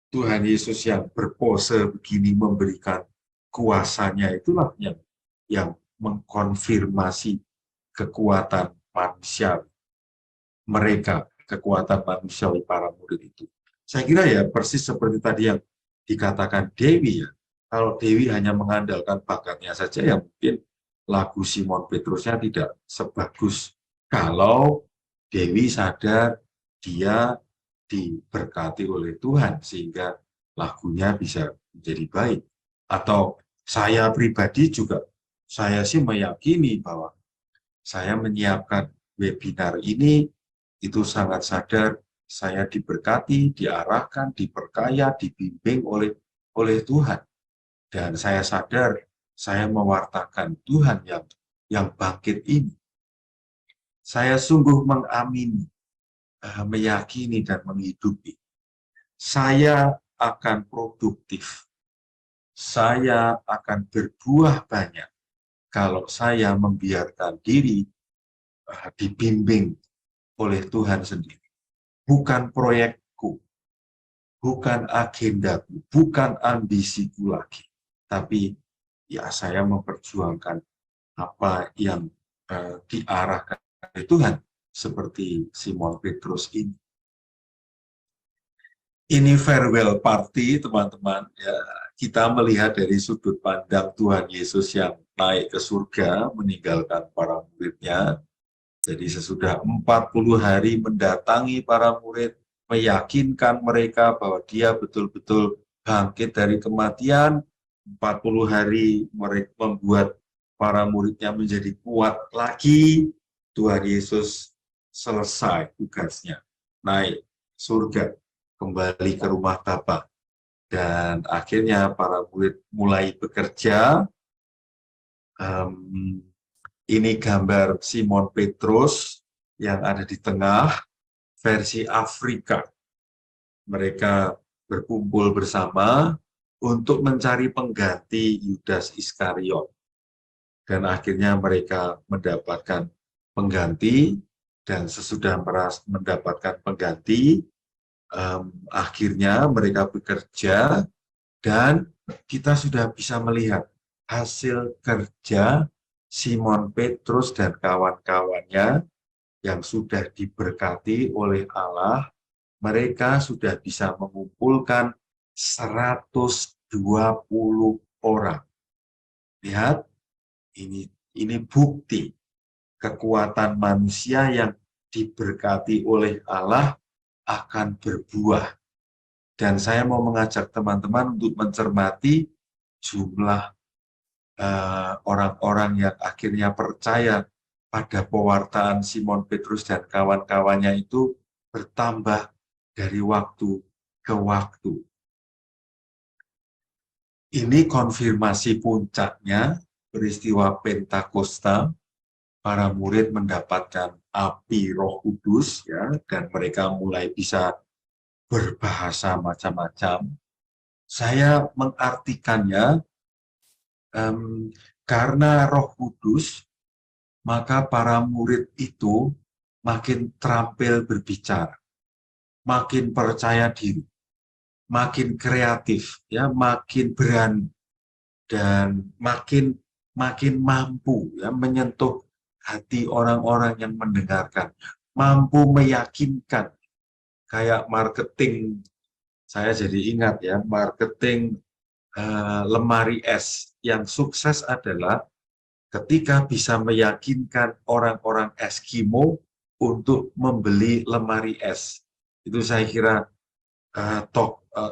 Tuhan Yesus yang berpose begini memberikan kuasanya itulah yang mengkonfirmasi kekuatan manusia mereka, kekuatan manusiawi para murid itu. Saya kira ya persis seperti tadi yang dikatakan Dewi ya. Kalau Dewi hanya mengandalkan bakatnya saja, ya mungkin lagu Simon Petrusnya tidak sebagus kalau Dewi sadar dia diberkati oleh Tuhan sehingga lagunya bisa menjadi baik. Atau saya pribadi juga, saya sih meyakini bahwa saya menyiapkan webinar ini itu sangat sadar saya diberkati, diarahkan, diperkaya, dibimbing oleh Tuhan. Dan saya sadar saya mewartakan Tuhan yang bangkit ini. Saya sungguh mengamini, meyakini dan menghidupi. Saya akan produktif. Saya akan berbuah banyak kalau saya membiarkan diri dibimbing oleh Tuhan sendiri. Bukan proyekku, bukan agendaku, bukan ambisiku lagi. Tapi ya saya memperjuangkan apa yang diarahkan oleh Tuhan, seperti Simon Petrus ini. Ini farewell party, teman-teman. Ya, kita melihat dari sudut pandang Tuhan Yesus yang naik ke surga, meninggalkan para muridnya. Jadi sesudah 40 hari mendatangi para murid, meyakinkan mereka bahwa dia betul-betul bangkit dari kematian. 40 hari mereka membuat para muridnya menjadi kuat lagi. Tuhan Yesus selesai tugasnya, naik surga, kembali ke rumah Bapa. Dan akhirnya para murid mulai bekerja. Ini gambar Simon Petrus yang ada di tengah, versi Afrika. Mereka berkumpul bersama untuk mencari pengganti Yudas Iskariot. Dan akhirnya mereka mendapatkan pengganti, dan sesudah mendapatkan pengganti, akhirnya mereka bekerja, dan kita sudah bisa melihat hasil kerja Simon Petrus dan kawan-kawannya yang sudah diberkati oleh Allah. Mereka sudah bisa mengumpulkan 120 orang. Lihat, ini bukti kekuatan manusia yang diberkati oleh Allah akan berbuah. Dan saya mau mengajak teman-teman untuk mencermati jumlah orang-orang yang akhirnya percaya pada pewartaan Simon Petrus dan kawan-kawannya itu bertambah dari waktu ke waktu. Ini konfirmasi puncaknya peristiwa Pentakosta. Para murid mendapatkan api Roh Kudus, ya, dan mereka mulai bisa berbahasa macam-macam. Saya mengartikannya karena Roh Kudus, maka para murid itu makin terampil berbicara, makin percaya diri, makin kreatif, ya, makin berani, dan makin mampu, ya, menyentuh hati orang-orang yang mendengarkan, mampu meyakinkan. Kayak marketing, saya jadi ingat, ya, marketing lemari es yang sukses adalah ketika bisa meyakinkan orang-orang Eskimo untuk membeli lemari es. Itu saya kira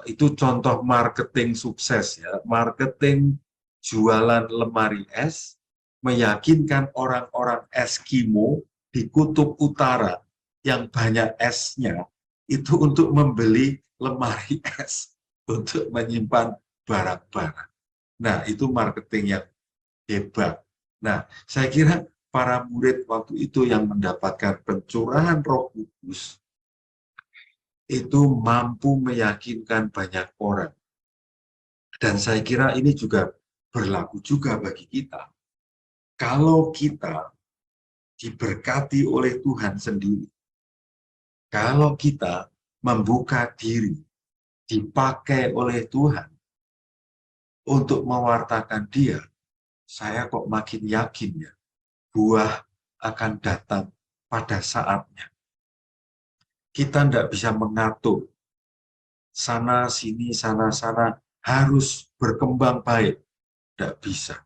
itu contoh marketing sukses, ya. Marketing jualan lemari es, meyakinkan orang-orang Eskimo di kutub utara yang banyak esnya itu untuk membeli lemari es untuk menyimpan barang-barang. Nah, itu marketing yang hebat. Nah, saya kira para murid waktu itu yang mendapatkan pencurahan Roh Kudus itu mampu meyakinkan banyak orang. Dan saya kira ini juga berlaku juga bagi kita. Kalau kita diberkati oleh Tuhan sendiri, kalau kita membuka diri, dipakai oleh Tuhan untuk mewartakan Dia, saya kok makin yakin, ya, buah akan datang pada saatnya. Kita tidak bisa mengatur sana sini sana harus berkembang baik, tidak bisa.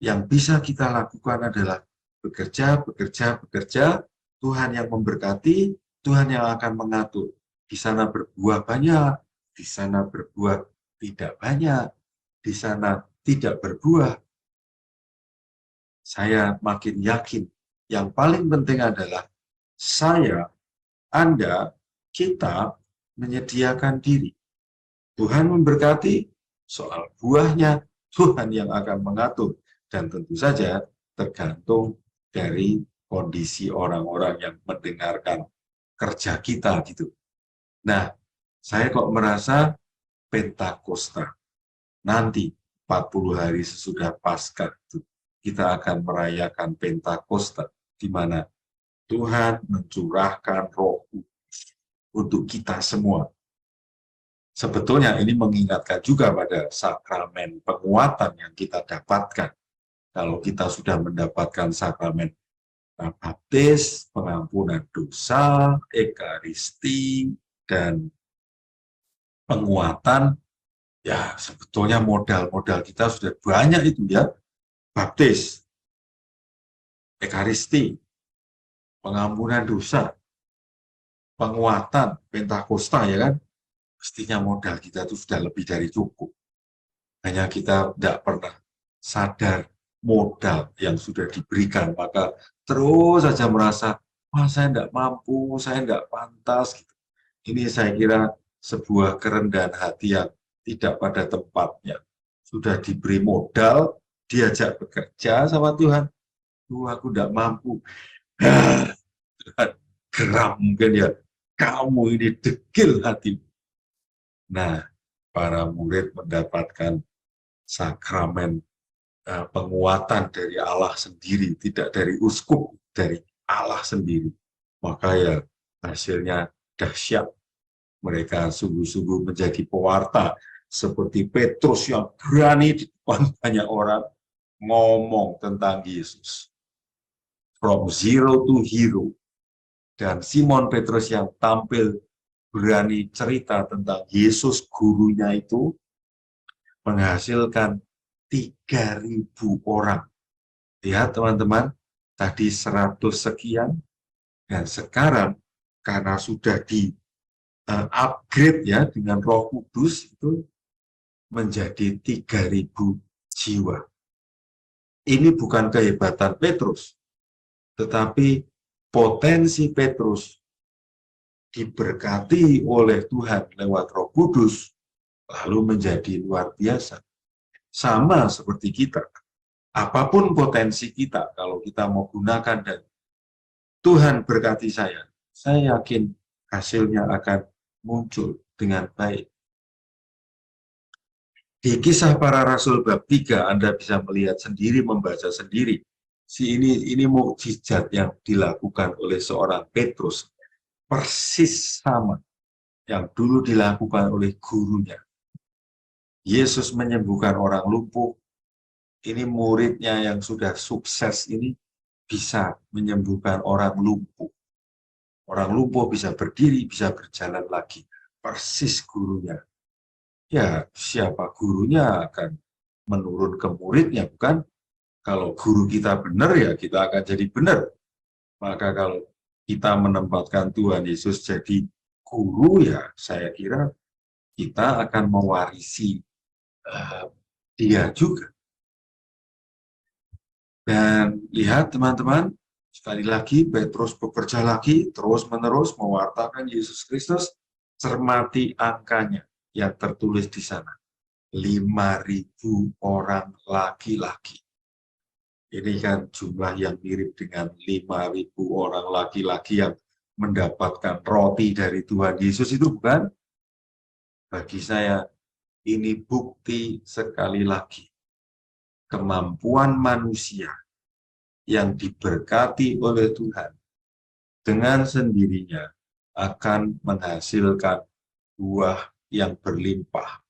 Yang bisa kita lakukan adalah bekerja, Tuhan yang memberkati, Tuhan yang akan mengatur. Di sana berbuah banyak, di sana berbuah tidak banyak, di sana tidak berbuah. Saya makin yakin, yang paling penting adalah saya, Anda, kita menyediakan diri. Tuhan memberkati, soal buahnya Tuhan yang akan mengatur. Dan tentu saja tergantung dari kondisi orang-orang yang mendengarkan kerja kita, gitu. Nah, saya kok merasa Pentakosta, nanti 40 hari sesudah Paskah, kita akan merayakan Pentakosta, di mana Tuhan mencurahkan Roh Kudus untuk kita semua. Sebetulnya ini mengingatkan juga pada sakramen penguatan yang kita dapatkan. Kalau kita sudah mendapatkan sakramen baptis, pengampunan dosa, ekaristi, dan penguatan, ya sebetulnya modal-modal kita sudah banyak itu, ya. Baptis, ekaristi, pengampunan dosa, penguatan, Pentakosta, ya kan? Mestinya modal kita itu sudah lebih dari cukup. Hanya kita tidak pernah sadar modal yang sudah diberikan, maka terus saja merasa, wah saya tidak mampu, saya tidak pantas. Gitu. Ini saya kira sebuah kerendahan hati yang tidak pada tempatnya. Sudah diberi modal, diajak bekerja sama Tuhan, aku tidak mampu. Geram mungkin ya, kamu ini degil hati. Nah, para murid mendapatkan sakramen penguatan dari Allah sendiri, tidak dari uskup, dari Allah sendiri. Maka ya hasilnya dahsyat. Mereka sungguh-sungguh menjadi pewarta seperti Petrus yang berani di depan banyak orang ngomong tentang Yesus. From zero to hero. Dan Simon Petrus yang tampil berani cerita tentang Yesus gurunya itu menghasilkan 3.000 orang. Lihat teman-teman, tadi 100 sekian, dan sekarang karena sudah di upgrade ya dengan Roh Kudus itu menjadi 3.000 jiwa. Ini bukan kehebatan Petrus, tetapi potensi Petrus diberkati oleh Tuhan lewat Roh Kudus lalu menjadi luar biasa. Sama seperti kita. Apapun potensi kita, kalau kita mau gunakan dan Tuhan berkati saya yakin hasilnya akan muncul dengan baik. Di Kisah Para Rasul bab 3 Anda bisa melihat sendiri, membaca sendiri. Ini mukjizat yang dilakukan oleh seorang Petrus persis sama yang dulu dilakukan oleh gurunya. Yesus menyembuhkan orang lumpuh. Ini muridnya yang sudah sukses ini bisa menyembuhkan orang lumpuh. Orang lumpuh bisa berdiri, bisa berjalan lagi. Persis gurunya. Ya, siapa gurunya akan menurun ke muridnya, bukan? Kalau guru kita benar, ya kita akan jadi benar. Maka kalau kita menempatkan Tuhan Yesus jadi guru, ya saya kira kita akan mewarisi dia juga. Dan lihat teman-teman, sekali lagi Petrus bekerja lagi, terus-menerus mewartakan Yesus Kristus. Cermati angkanya yang tertulis di sana. 5.000 orang laki-laki. Ini kan jumlah yang mirip dengan 5.000 orang laki-laki yang mendapatkan roti dari Tuhan Yesus itu, bukan? Bagi saya, ini bukti sekali lagi. Kemampuan manusia yang diberkati oleh Tuhan dengan sendirinya akan menghasilkan buah yang berlimpah.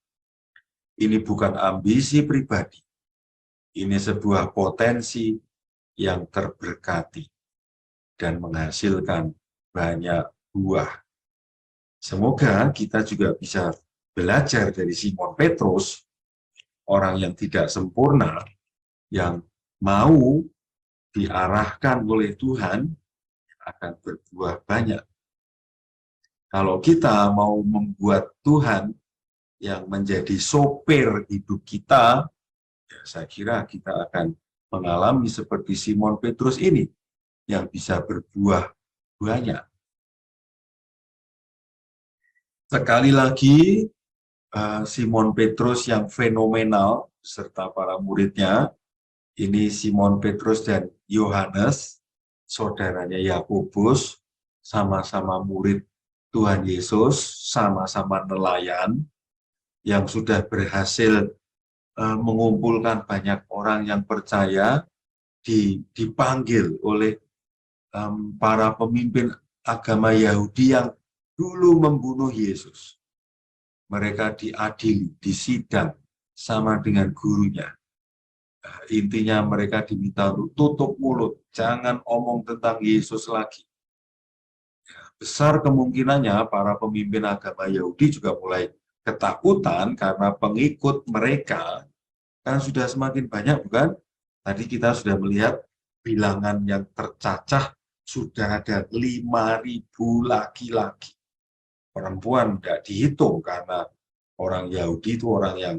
Ini bukan ambisi pribadi. Ini sebuah potensi yang terberkati dan menghasilkan banyak buah. Semoga kita juga bisa belajar dari Simon Petrus, orang yang tidak sempurna, yang mau diarahkan oleh Tuhan, akan berbuah banyak. Kalau kita mau membuat Tuhan yang menjadi sopir hidup kita, ya saya kira kita akan mengalami seperti Simon Petrus ini, yang bisa berbuah banyak. Sekali lagi, Simon Petrus yang fenomenal, serta para muridnya, ini Simon Petrus dan Yohanes, saudaranya Yakobus, sama-sama murid Tuhan Yesus, sama-sama nelayan, yang sudah berhasil mengumpulkan banyak orang yang percaya, dipanggil oleh para pemimpin agama Yahudi yang dulu membunuh Yesus. Mereka diadili, disidang sama dengan gurunya. Intinya mereka diminta untuk tutup mulut, jangan omong tentang Yesus lagi. Besar kemungkinannya para pemimpin agama Yahudi juga mulai ketakutan karena pengikut mereka kan sudah semakin banyak, bukan? Tadi kita sudah melihat bilangan yang tercacah sudah ada 5.000 laki-laki. Perempuan tidak dihitung karena orang Yahudi itu orang yang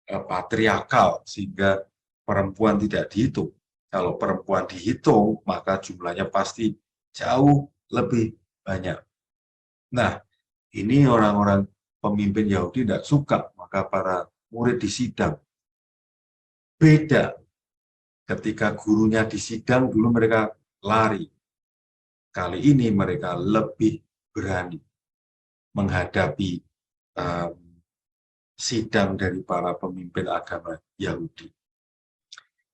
patriarkal, sehingga perempuan tidak dihitung. Kalau perempuan dihitung, maka jumlahnya pasti jauh lebih banyak. Nah, ini orang-orang pemimpin Yahudi tidak suka, maka para murid disidang. Beda ketika gurunya disidang, dulu mereka lari. kali ini mereka lebih berani menghadapi sidang dari para pemimpin agama Yahudi.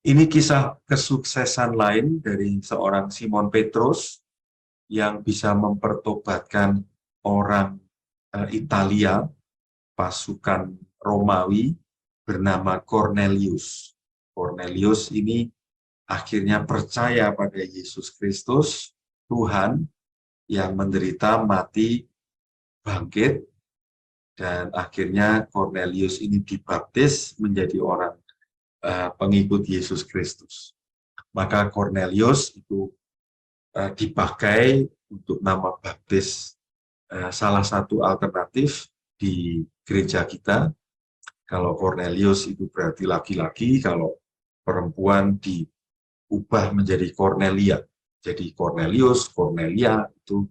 Ini kisah kesuksesan lain dari seorang Simon Petrus yang bisa mempertobatkan orang Italia, pasukan Romawi bernama Cornelius. Cornelius ini akhirnya percaya pada Yesus Kristus, Tuhan yang menderita, mati, bangkit, dan akhirnya Cornelius ini dibaptis menjadi orang pengikut Yesus Kristus. Maka Cornelius itu dipakai untuk nama baptis, salah satu alternatif di gereja kita. Kalau Cornelius itu berarti laki-laki, kalau perempuan diubah menjadi Cornelia. Jadi Cornelius, Cornelia itu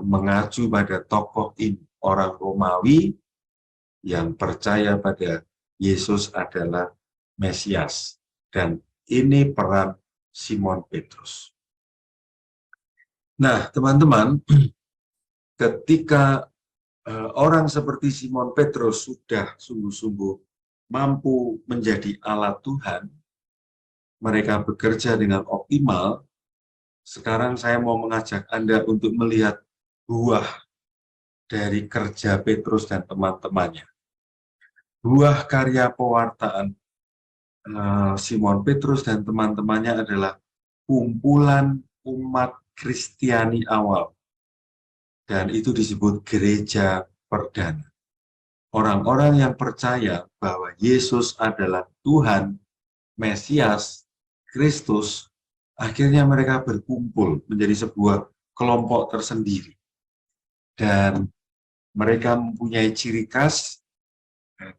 mengacu pada tokoh ini, orang Romawi yang percaya pada Yesus adalah Mesias. Dan ini peran Simon Petrus. Nah, teman-teman, ketika orang seperti Simon Petrus sudah sungguh-sungguh mampu menjadi alat Tuhan, mereka bekerja dengan optimal. Sekarang saya mau mengajak Anda untuk melihat buah dari kerja Petrus dan teman-temannya. Buah karya pewartaan Simon Petrus dan teman-temannya adalah kumpulan umat Kristiani awal. Dan itu disebut gereja perdana. Orang-orang yang percaya bahwa Yesus adalah Tuhan, Mesias, Kristus, akhirnya mereka berkumpul menjadi sebuah kelompok tersendiri. Dan mereka mempunyai ciri khas,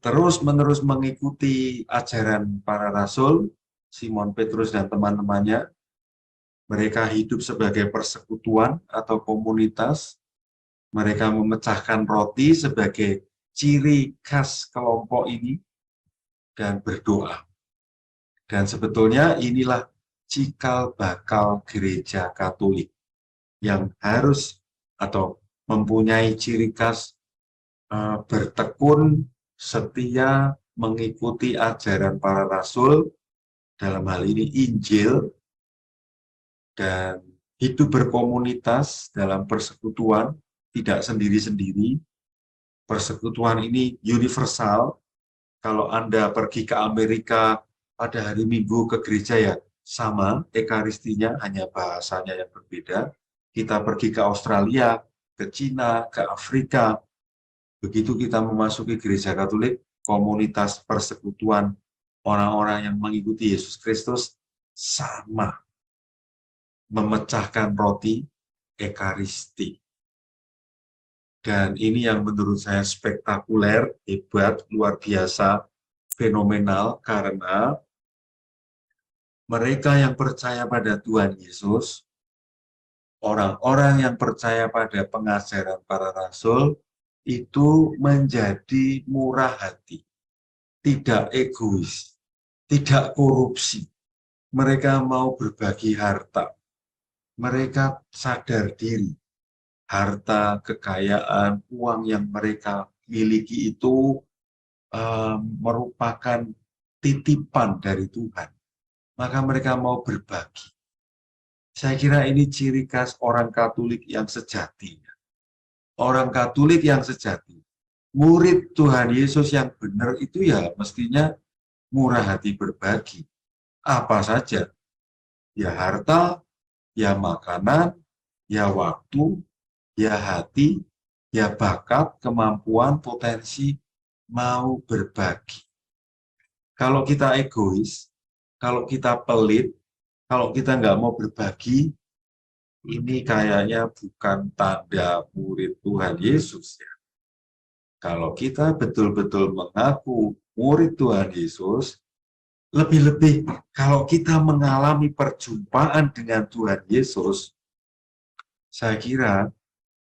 terus-menerus mengikuti ajaran para rasul, Simon Petrus dan teman-temannya. Mereka hidup sebagai persekutuan atau komunitas. Mereka memecahkan roti sebagai ciri khas kelompok ini dan berdoa. Dan sebetulnya inilah cikal bakal gereja Katolik yang harus atau mempunyai ciri khas bertekun, setia, mengikuti ajaran para rasul, dalam hal ini Injil, dan hidup berkomunitas dalam persekutuan, tidak sendiri-sendiri. Persekutuan ini universal. Kalau Anda pergi ke Amerika pada hari Minggu ke gereja ya sama, ekaristinya hanya bahasanya yang berbeda. Kita pergi ke Australia, ke Cina, ke Afrika. Begitu kita memasuki gereja Katolik, komunitas persekutuan orang-orang yang mengikuti Yesus Kristus sama. Memecahkan roti, ekaristi. Dan ini yang menurut saya spektakuler, hebat, luar biasa, fenomenal, karena mereka yang percaya pada Tuhan Yesus, orang-orang yang percaya pada pengajaran para rasul, itu menjadi murah hati, tidak egois, tidak korupsi. Mereka mau berbagi harta. Mereka sadar diri. Harta, kekayaan, uang yang mereka miliki itu merupakan titipan dari Tuhan. Maka mereka mau berbagi. Saya kira ini ciri khas orang Katolik yang sejati. Orang Katolik yang sejati. Murid Tuhan Yesus yang benar itu ya mestinya murah hati berbagi. Apa saja. Ya harta, ya makanan, ya waktu, ya hati, ya bakat, kemampuan, potensi, mau berbagi. Kalau kita egois, kalau kita pelit, kalau kita nggak mau berbagi, ini kayaknya bukan tanda murid Tuhan Yesus ya. Kalau kita betul-betul mengaku murid Tuhan Yesus, lebih-lebih kalau kita mengalami perjumpaan dengan Tuhan Yesus, saya kira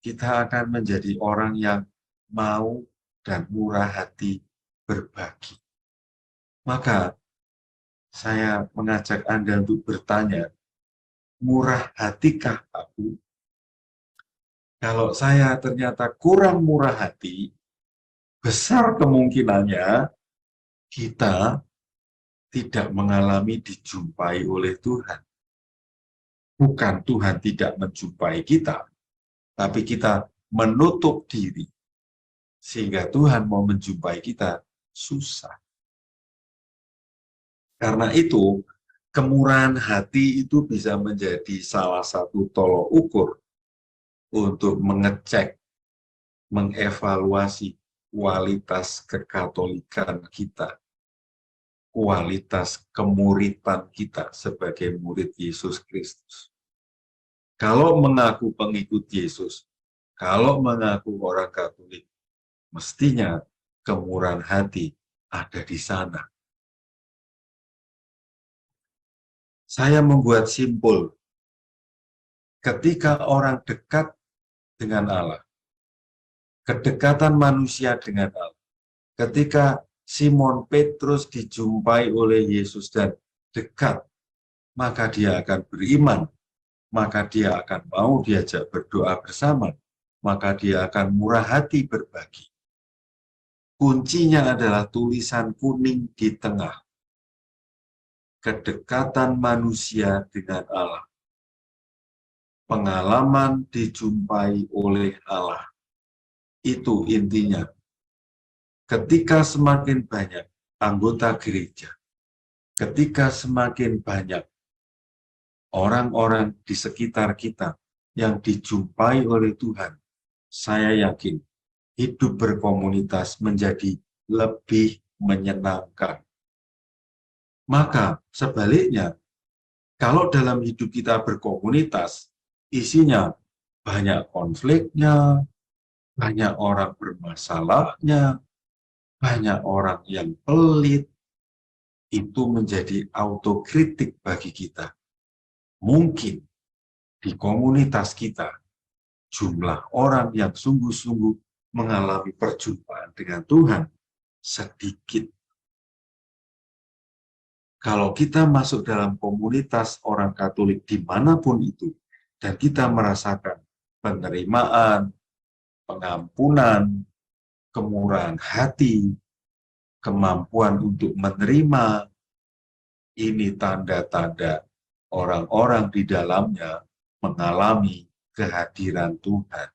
kita akan menjadi orang yang mau dan murah hati berbagi. Maka saya mengajak Anda untuk bertanya, murah hatikah aku? Kalau saya ternyata kurang murah hati, besar kemungkinannya kita tidak mengalami dijumpai oleh Tuhan. Bukan Tuhan tidak menjumpai kita, tapi kita menutup diri, sehingga Tuhan mau menjumpai kita susah. Karena itu, kemurahan hati itu bisa menjadi salah satu tolok ukur untuk mengecek, mengevaluasi kualitas kekatolikan kita, kualitas kemuritan kita sebagai murid Yesus Kristus. Kalau mengaku pengikut Yesus, kalau mengaku orang Katolik, mestinya kemurahan hati ada di sana. Saya membuat simpul, ketika orang dekat dengan Allah, kedekatan manusia dengan Allah, ketika Simon Petrus dijumpai oleh Yesus dan dekat, maka dia akan beriman, maka dia akan mau diajak berdoa bersama, maka dia akan murah hati berbagi. Kuncinya adalah tulisan kuning di tengah. Kedekatan manusia dengan Allah. Pengalaman dijumpai oleh Allah. Itu intinya. Ketika semakin banyak anggota gereja, ketika semakin banyak orang-orang di sekitar kita yang dijumpai oleh Tuhan, saya yakin hidup berkomunitas menjadi lebih menyenangkan. Maka sebaliknya, kalau dalam hidup kita berkomunitas, isinya banyak konfliknya, banyak orang bermasalahnya, banyak orang yang pelit, itu menjadi autokritik bagi kita. Mungkin di komunitas kita, jumlah orang yang sungguh-sungguh mengalami perjumpaan dengan Tuhan sedikit. Kalau kita masuk dalam komunitas orang Katolik dimanapun itu, dan kita merasakan penerimaan, pengampunan, kemurahan hati, kemampuan untuk menerima, ini tanda-tanda orang-orang di dalamnya mengalami kehadiran Tuhan.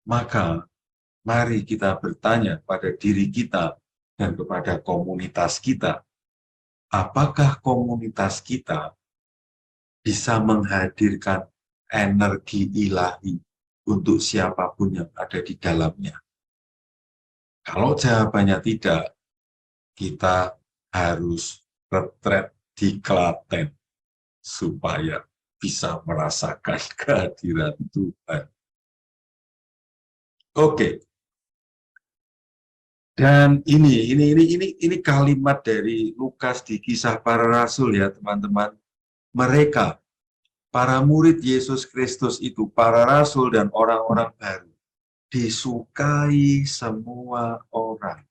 Maka, mari kita bertanya pada diri kita dan kepada komunitas kita, apakah komunitas kita bisa menghadirkan energi ilahi untuk siapapun yang ada di dalamnya? Kalau jawabannya tidak, kita harus retret di Klaten supaya bisa merasakan kehadiran Tuhan. Oke. Dan ini kalimat dari Lukas di Kisah Para Rasul ya teman-teman. Mereka, para murid Yesus Kristus itu, para rasul dan orang-orang baru, disukai semua orang.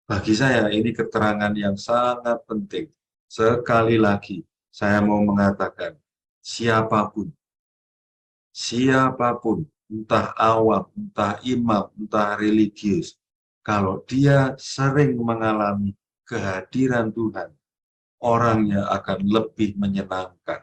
Bagi saya ini keterangan yang sangat penting. Sekali lagi, saya mau mengatakan, siapapun, entah awam, entah imam, entah religius, kalau dia sering mengalami kehadiran Tuhan, orangnya akan lebih menyenangkan.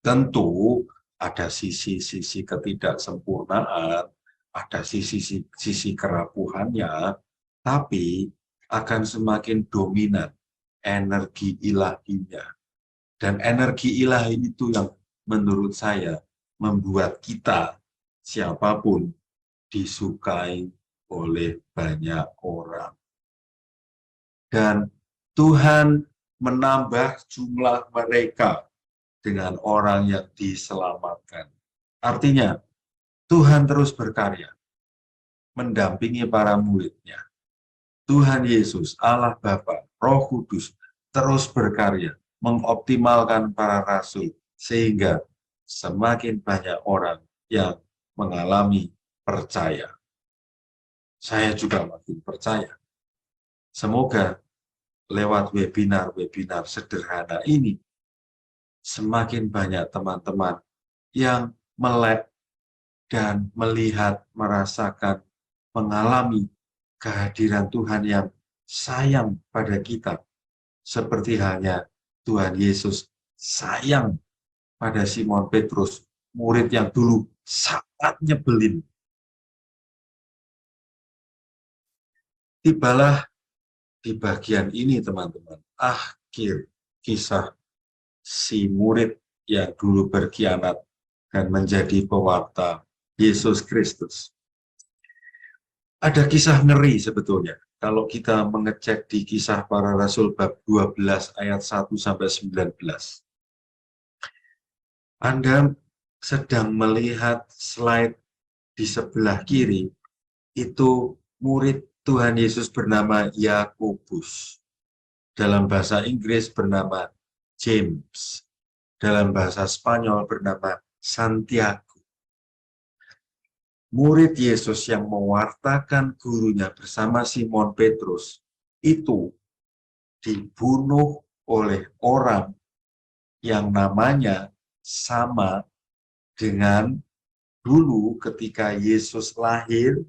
Tentu ada sisi-sisi ketidaksempurnaan, ada sisi kerapuhannya, tapi akan semakin dominan energi ilahinya. Dan energi ilahi itu yang menurut saya membuat kita, siapapun, disukai oleh banyak orang. Dan Tuhan menambah jumlah mereka dengan orang yang diselamatkan. Artinya, Tuhan terus berkarya, mendampingi para muridnya. Tuhan Yesus, Allah Bapa, Roh Kudus, terus berkarya, mengoptimalkan para rasul, sehingga semakin banyak orang yang mengalami percaya. Saya juga makin percaya. Semoga lewat webinar-webinar sederhana ini, semakin banyak teman-teman yang melek dan melihat, merasakan, mengalami kehadiran Tuhan yang sayang pada kita. Seperti halnya Tuhan Yesus sayang pada Simon Petrus, murid yang dulu sangat nyebelin. Tibalah di bagian ini teman-teman, akhir kisah si murid yang dulu berkhianat dan menjadi pewarta Yesus Kristus. Ada kisah ngeri sebetulnya. Kalau kita mengecek di Kisah Para Rasul bab 12 ayat 1-19. Anda sedang melihat slide di sebelah kiri, itu murid Tuhan Yesus bernama Yakobus. Dalam bahasa Inggris bernama James. Dalam bahasa Spanyol bernama Santiago. Murid Yesus yang mewartakan gurunya bersama Simon Petrus itu dibunuh oleh orang yang namanya sama dengan dulu ketika Yesus lahir,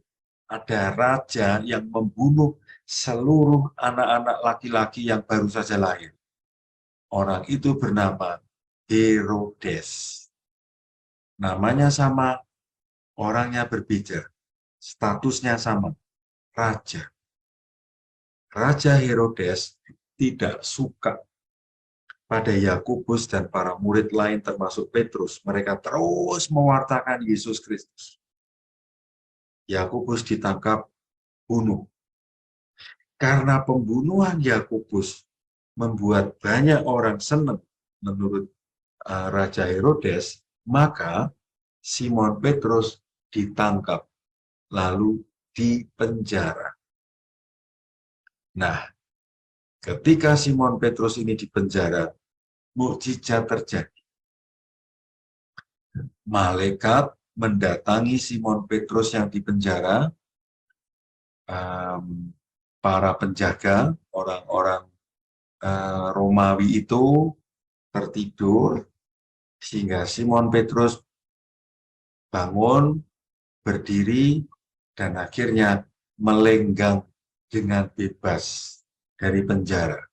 ada raja yang membunuh seluruh anak-anak laki-laki yang baru saja lahir. Orang itu bernama Herodes. Namanya sama, orangnya berbeda, statusnya sama, raja. Raja Herodes tidak suka pada Yakobus dan para murid lain termasuk Petrus. Mereka terus mewartakan Yesus Kristus. Yakobus ditangkap, bunuh. Karena pembunuhan Yakobus membuat banyak orang senang menurut Raja Herodes, maka Simon Petrus ditangkap, lalu dipenjara. Nah, ketika Simon Petrus ini dipenjara, mukjizat terjadi. Malaikat mendatangi Simon Petrus yang dipenjara, para penjaga, orang-orang Romawi itu tertidur, sehingga Simon Petrus bangun, berdiri, dan akhirnya melenggang dengan bebas dari penjara.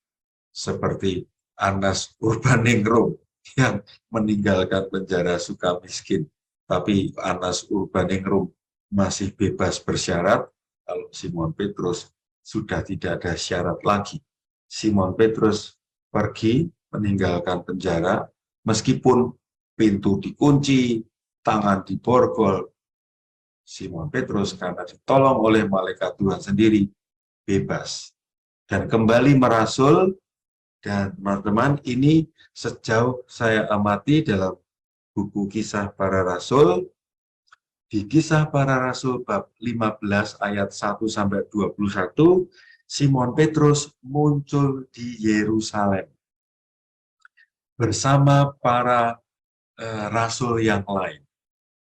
Seperti Anas Urbaningrum yang meninggalkan penjara suka miskin. Tapi Anas Urbaningrum masih bebas bersyarat, kalau Simon Petrus sudah tidak ada syarat lagi. Simon Petrus pergi meninggalkan penjara, meskipun pintu dikunci, tangan diborgol. Simon Petrus karena ditolong oleh malaikat Tuhan sendiri, bebas. Dan kembali merasul, dan teman-teman ini sejauh saya amati dalam buku Kisah Para Rasul, di Kisah Para Rasul bab 15 ayat 1-21, Simon Petrus muncul di Yerusalem bersama para rasul yang lain.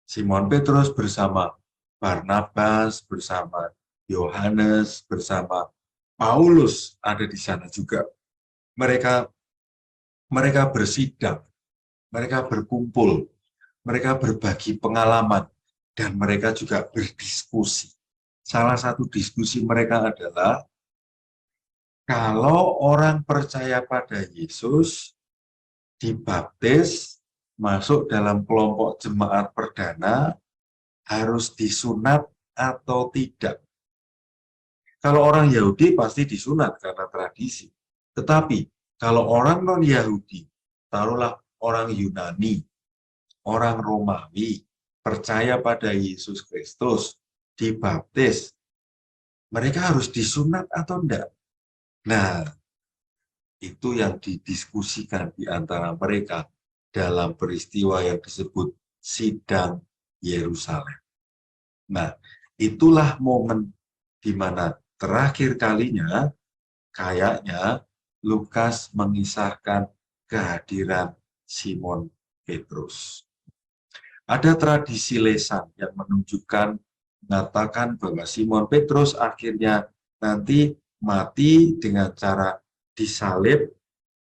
Simon Petrus bersama Barnabas, bersama Yohanes, bersama Paulus ada di sana juga. Mereka bersidang, mereka berkumpul, mereka berbagi pengalaman, dan mereka juga berdiskusi. Salah satu diskusi mereka adalah, kalau orang percaya pada Yesus, dibaptis, masuk dalam kelompok jemaat perdana, harus disunat atau tidak. Kalau orang Yahudi pasti disunat karena tradisi. Tetapi kalau orang non-Yahudi, taruhlah orang Yunani, orang Romawi, percaya pada Yesus Kristus, dibaptis, mereka harus disunat atau enggak? Nah, itu yang didiskusikan di antara mereka dalam peristiwa yang disebut Sidang Yerusalem. Nah, itulah momen di mana terakhir kalinya kayaknya Lukas mengisahkan kehadiran Simon Petrus. Ada tradisi lesan yang menunjukkan, mengatakan bahwa Simon Petrus akhirnya nanti mati dengan cara disalib,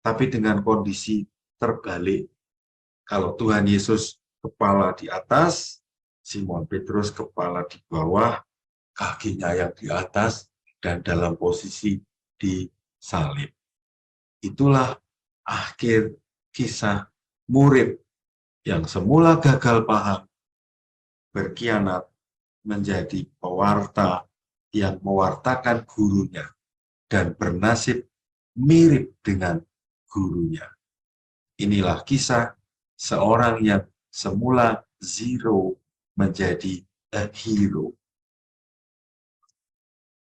tapi dengan kondisi terbalik, Kalau Tuhan Yesus kepala di atas, Simon Petrus kepala di bawah, kakinya yang di atas, dan dalam posisi disalib. Itulah akhir kisah murid yang semula gagal paham, berkhianat, menjadi pewarta yang mewartakan gurunya dan bernasib mirip dengan gurunya. Inilah kisah seorang yang semula zero menjadi a hero.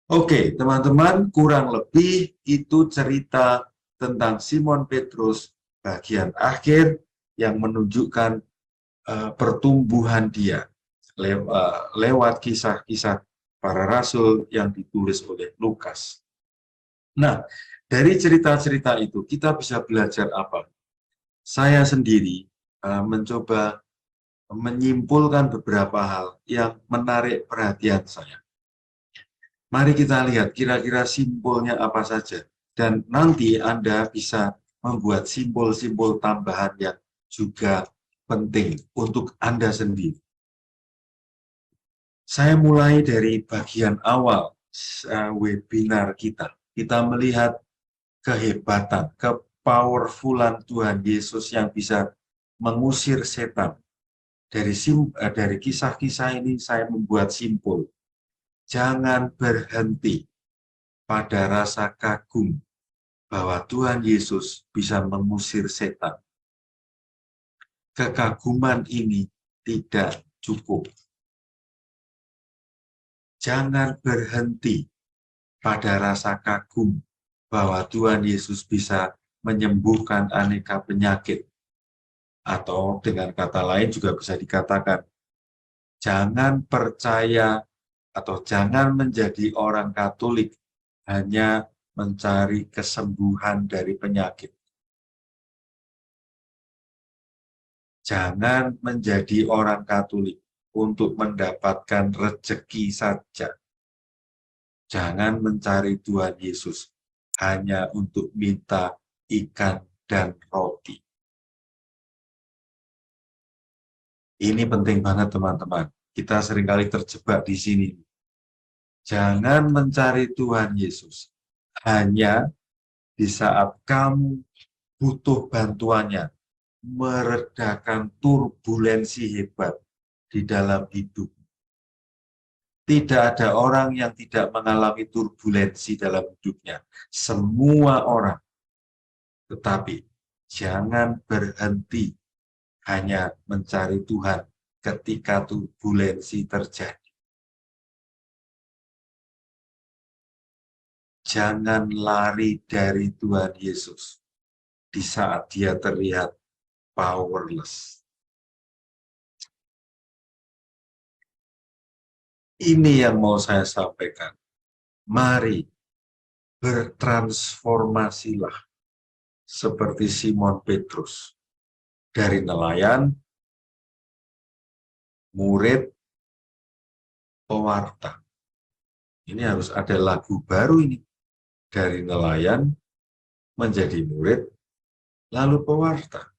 Oke, teman-teman, kurang lebih itu cerita tentang Simon Petrus bagian akhir yang menunjukkan pertumbuhan dia lewat kisah-kisah para rasul yang ditulis oleh Lukas. Nah, dari cerita-cerita itu kita bisa belajar apa? Saya sendiri mencoba menyimpulkan beberapa hal yang menarik perhatian saya. Mari kita lihat kira-kira simpulnya apa saja. Dan nanti Anda bisa membuat simbol-simbol tambahan yang juga penting untuk Anda sendiri. Saya mulai dari bagian awal webinar kita. Kita melihat kehebatan, kepowerfulan Tuhan Yesus yang bisa mengusir setan. Dari kisah-kisah ini saya membuat simpul. Jangan berhenti pada rasa kagum bahwa Tuhan Yesus bisa mengusir setan. Kekaguman ini tidak cukup. Jangan berhenti pada rasa kagum bahwa Tuhan Yesus bisa menyembuhkan aneka penyakit. Atau dengan kata lain juga bisa dikatakan, jangan percaya atau jangan menjadi orang Katolik hanya mencari kesembuhan dari penyakit. Jangan menjadi orang Katolik untuk mendapatkan rezeki saja. Jangan mencari Tuhan Yesus hanya untuk minta ikan dan roti. Ini penting banget teman-teman. Kita seringkali terjebak di sini. Jangan mencari Tuhan Yesus hanya di saat kamu butuh bantuannya, meredakan turbulensi hebat di dalam hidup. Tidak ada orang yang tidak mengalami turbulensi dalam hidupnya. Semua orang. Tetapi jangan berhenti hanya mencari Tuhan ketika turbulensi terjadi. Jangan lari dari Tuhan Yesus di saat dia terlihat powerless. Ini yang mau saya sampaikan. Mari bertransformasilah seperti Simon Petrus. Dari nelayan, murid, pewarta. Ini harus ada lagu baru ini. Dari nelayan menjadi murid, lalu pewarta.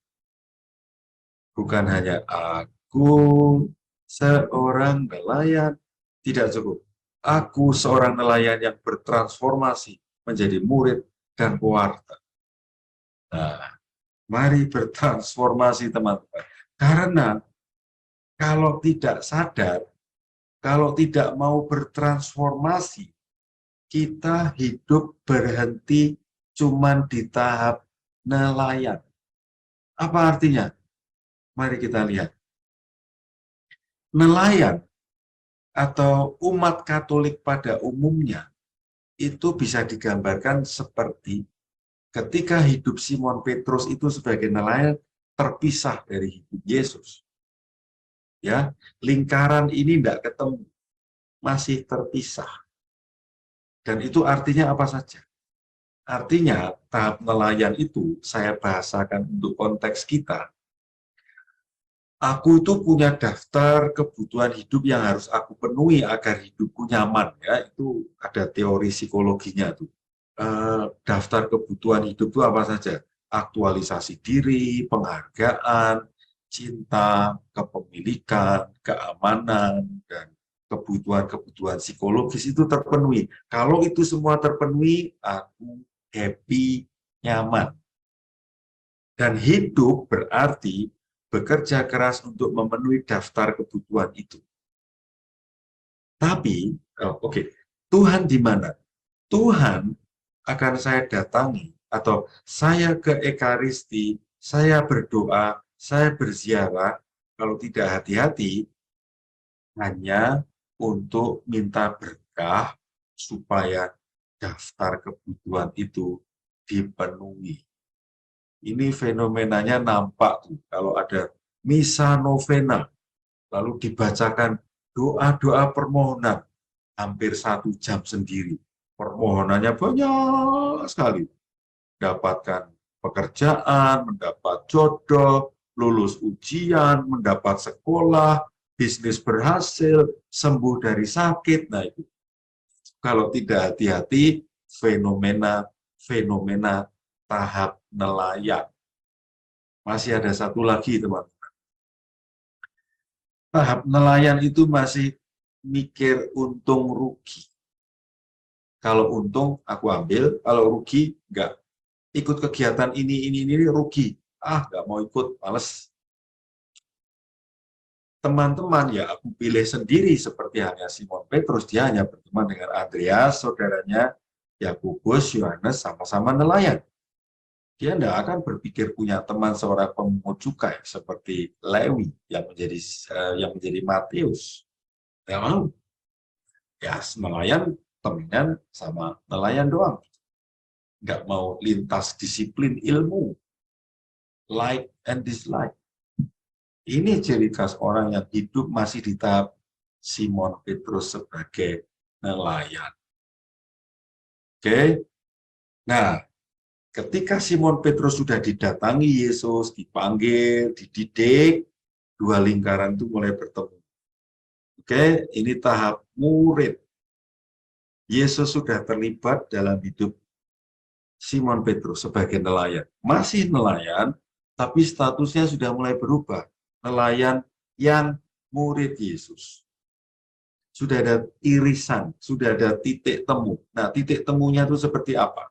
Bukan hanya aku seorang nelayan, tidak cukup. Aku seorang nelayan yang bertransformasi menjadi murid dan pewarta. Nah, mari bertransformasi teman-teman. Karena kalau tidak sadar, kalau tidak mau bertransformasi, kita hidup berhenti cuman di tahap nelayan. Apa artinya? Mari kita lihat. Nelayan atau umat Katolik pada umumnya itu bisa digambarkan seperti ketika hidup Simon Petrus itu sebagai nelayan terpisah dari hidup Yesus. Ya, lingkaran ini tidak ketemu, masih terpisah. Dan itu artinya apa saja? Artinya tahap nelayan itu saya bahasakan untuk konteks kita. Aku itu punya daftar kebutuhan hidup yang harus aku penuhi agar hidupku nyaman. Ya, itu ada teori psikologinya tuh. Daftar kebutuhan hidup itu apa saja? Aktualisasi diri, penghargaan, cinta, kepemilikan, keamanan, dan kebutuhan-kebutuhan psikologis itu terpenuhi. Kalau itu semua terpenuhi, aku happy, nyaman. Dan hidup berarti bekerja keras untuk memenuhi daftar kebutuhan itu. Tapi, Tuhan di mana? Tuhan akan saya datangi, atau saya ke Ekaristi, saya berdoa, saya berziarah, kalau tidak hati-hati, hanya untuk minta berkah supaya daftar kebutuhan itu dipenuhi. Ini fenomenanya nampak tuh, kalau ada misa novena, lalu dibacakan doa-doa permohonan, hampir 1 jam sendiri. Permohonannya banyak sekali. Dapatkan pekerjaan, mendapat jodoh, lulus ujian, mendapat sekolah, bisnis berhasil, sembuh dari sakit. Nah itu, kalau tidak hati-hati, fenomena tahap nelayan. Masih ada satu lagi, teman-teman. Tahap nelayan itu masih mikir untung rugi. Kalau untung aku ambil, kalau rugi enggak. Ikut kegiatan ini rugi. Enggak mau ikut, males. Teman-teman ya aku pilih sendiri, seperti halnya Simon Petrus, dia hanya berteman dengan Andreas, saudaranya Yakobus, Yohanes, sama-sama nelayan. Dia tidak akan berpikir punya teman seorang pemungut cukai seperti Lewi yang menjadi Matius. Tidak mau. Ya, nelayan temenan sama nelayan doang. Nggak mau lintas disiplin ilmu. Like and dislike. Ini ciri khas orang yang hidup masih di tahap Simon Petrus sebagai nelayan. Oke. Nah, ketika Simon Petrus sudah didatangi Yesus, dipanggil, dididik, 2 lingkaran itu mulai bertemu. Oke, ini tahap murid. Yesus sudah terlibat dalam hidup Simon Petrus sebagai nelayan. Masih nelayan, tapi statusnya sudah mulai berubah. Nelayan yang murid Yesus. Sudah ada irisan, sudah ada titik temu. Nah, titik temunya itu seperti apa?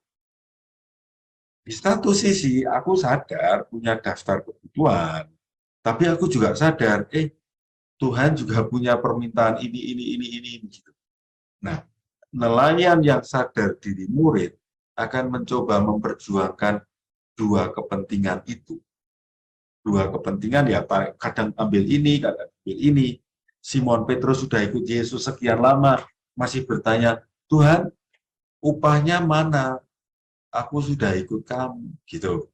Di satu sisi, aku sadar punya daftar kebutuhan, tapi aku juga sadar, Tuhan juga punya permintaan ini. Gitu. Nah, nelayan yang sadar diri murid akan mencoba memperjuangkan 2 kepentingan itu. 2 kepentingan ya, kadang ambil ini, kadang ambil ini. Simon Petrus sudah ikut Yesus sekian lama, masih bertanya, Tuhan, upahnya mana? Aku sudah ikut kamu, gitu.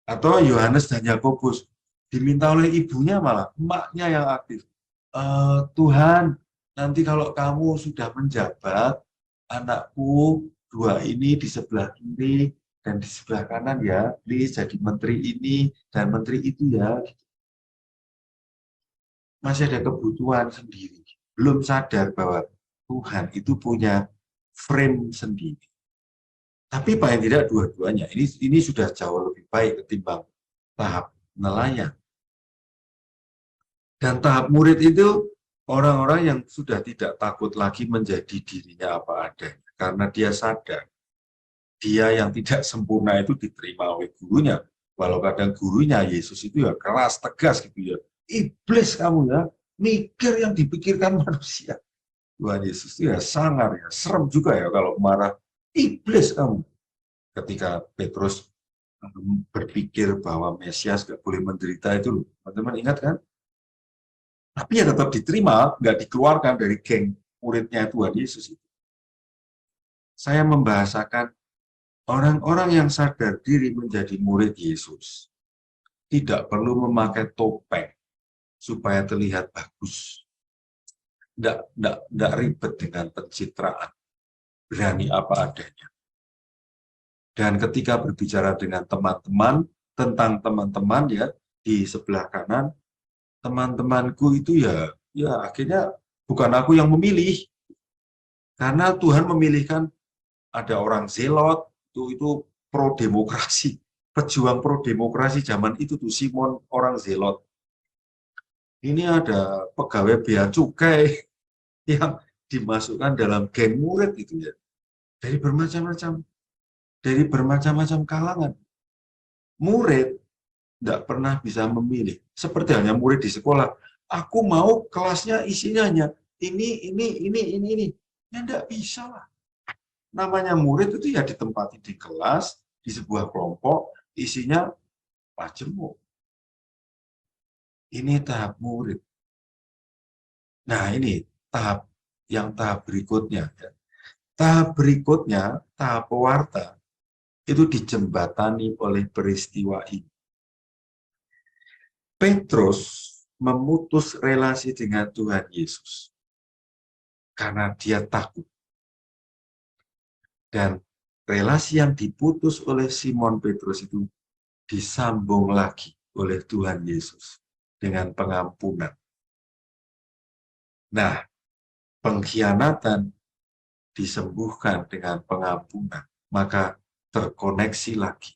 Atau Yohanes dan Yakobus diminta oleh ibunya, malah emaknya yang aktif. Tuhan, nanti kalau kamu sudah menjabat, anakku 2 ini di sebelah kiri dan di sebelah kanan ya, please jadi menteri ini dan menteri itu ya. Masih ada kebutuhan sendiri, belum sadar bahwa Tuhan itu punya frame sendiri. Tapi paling tidak dua-duanya ini sudah jauh lebih baik ketimbang tahap nelayan. Dan tahap murid itu orang-orang yang sudah tidak takut lagi menjadi dirinya apa adanya, karena dia sadar dia yang tidak sempurna itu diterima oleh gurunya. Walau kadang gurunya Yesus itu ya keras, tegas gitu ya. Iblis kamu ya, mikir yang dipikirkan manusia. Tuhan Yesus itu ya sangar ya, serem juga ya kalau marah. Iblis kamu. Ketika Petrus berpikir bahwa Mesias nggak boleh menderita itu, teman-teman ingat kan? Tapi ya tetap diterima, nggak dikeluarkan dari geng muridnya Tuhan Yesus itu. Saya membahasakan orang-orang yang sadar diri menjadi murid Yesus tidak perlu memakai topeng supaya terlihat bagus. Nggak ribet dengan pencitraan, berani apa adanya. Dan ketika berbicara dengan teman-teman, tentang teman-teman ya, di sebelah kanan, teman-temanku itu ya akhirnya bukan aku yang memilih. Karena Tuhan memilihkan ada orang zelot, itu pro-demokrasi, pejuang pro-demokrasi zaman itu tuh Simon orang zelot. Ini ada pegawai bea cukai yang dimasukkan dalam geng murid itu ya. Dari bermacam-macam kalangan. Murid tidak pernah bisa memilih. Seperti hanya murid di sekolah. Aku mau kelasnya isinya hanya ini. Ya tidak bisa lah. Namanya murid itu ya ditempati di kelas, di sebuah kelompok, isinya majemuk. Ini tahap murid. Nah ini tahap berikutnya. Tahap berikutnya, tahap pewarta, itu dijembatani oleh peristiwa ini. Petrus memutus relasi dengan Tuhan Yesus karena dia takut. Dan relasi yang diputus oleh Simon Petrus itu disambung lagi oleh Tuhan Yesus dengan pengampunan. Nah, pengkhianatan disembuhkan dengan pengampunan, maka terkoneksi lagi.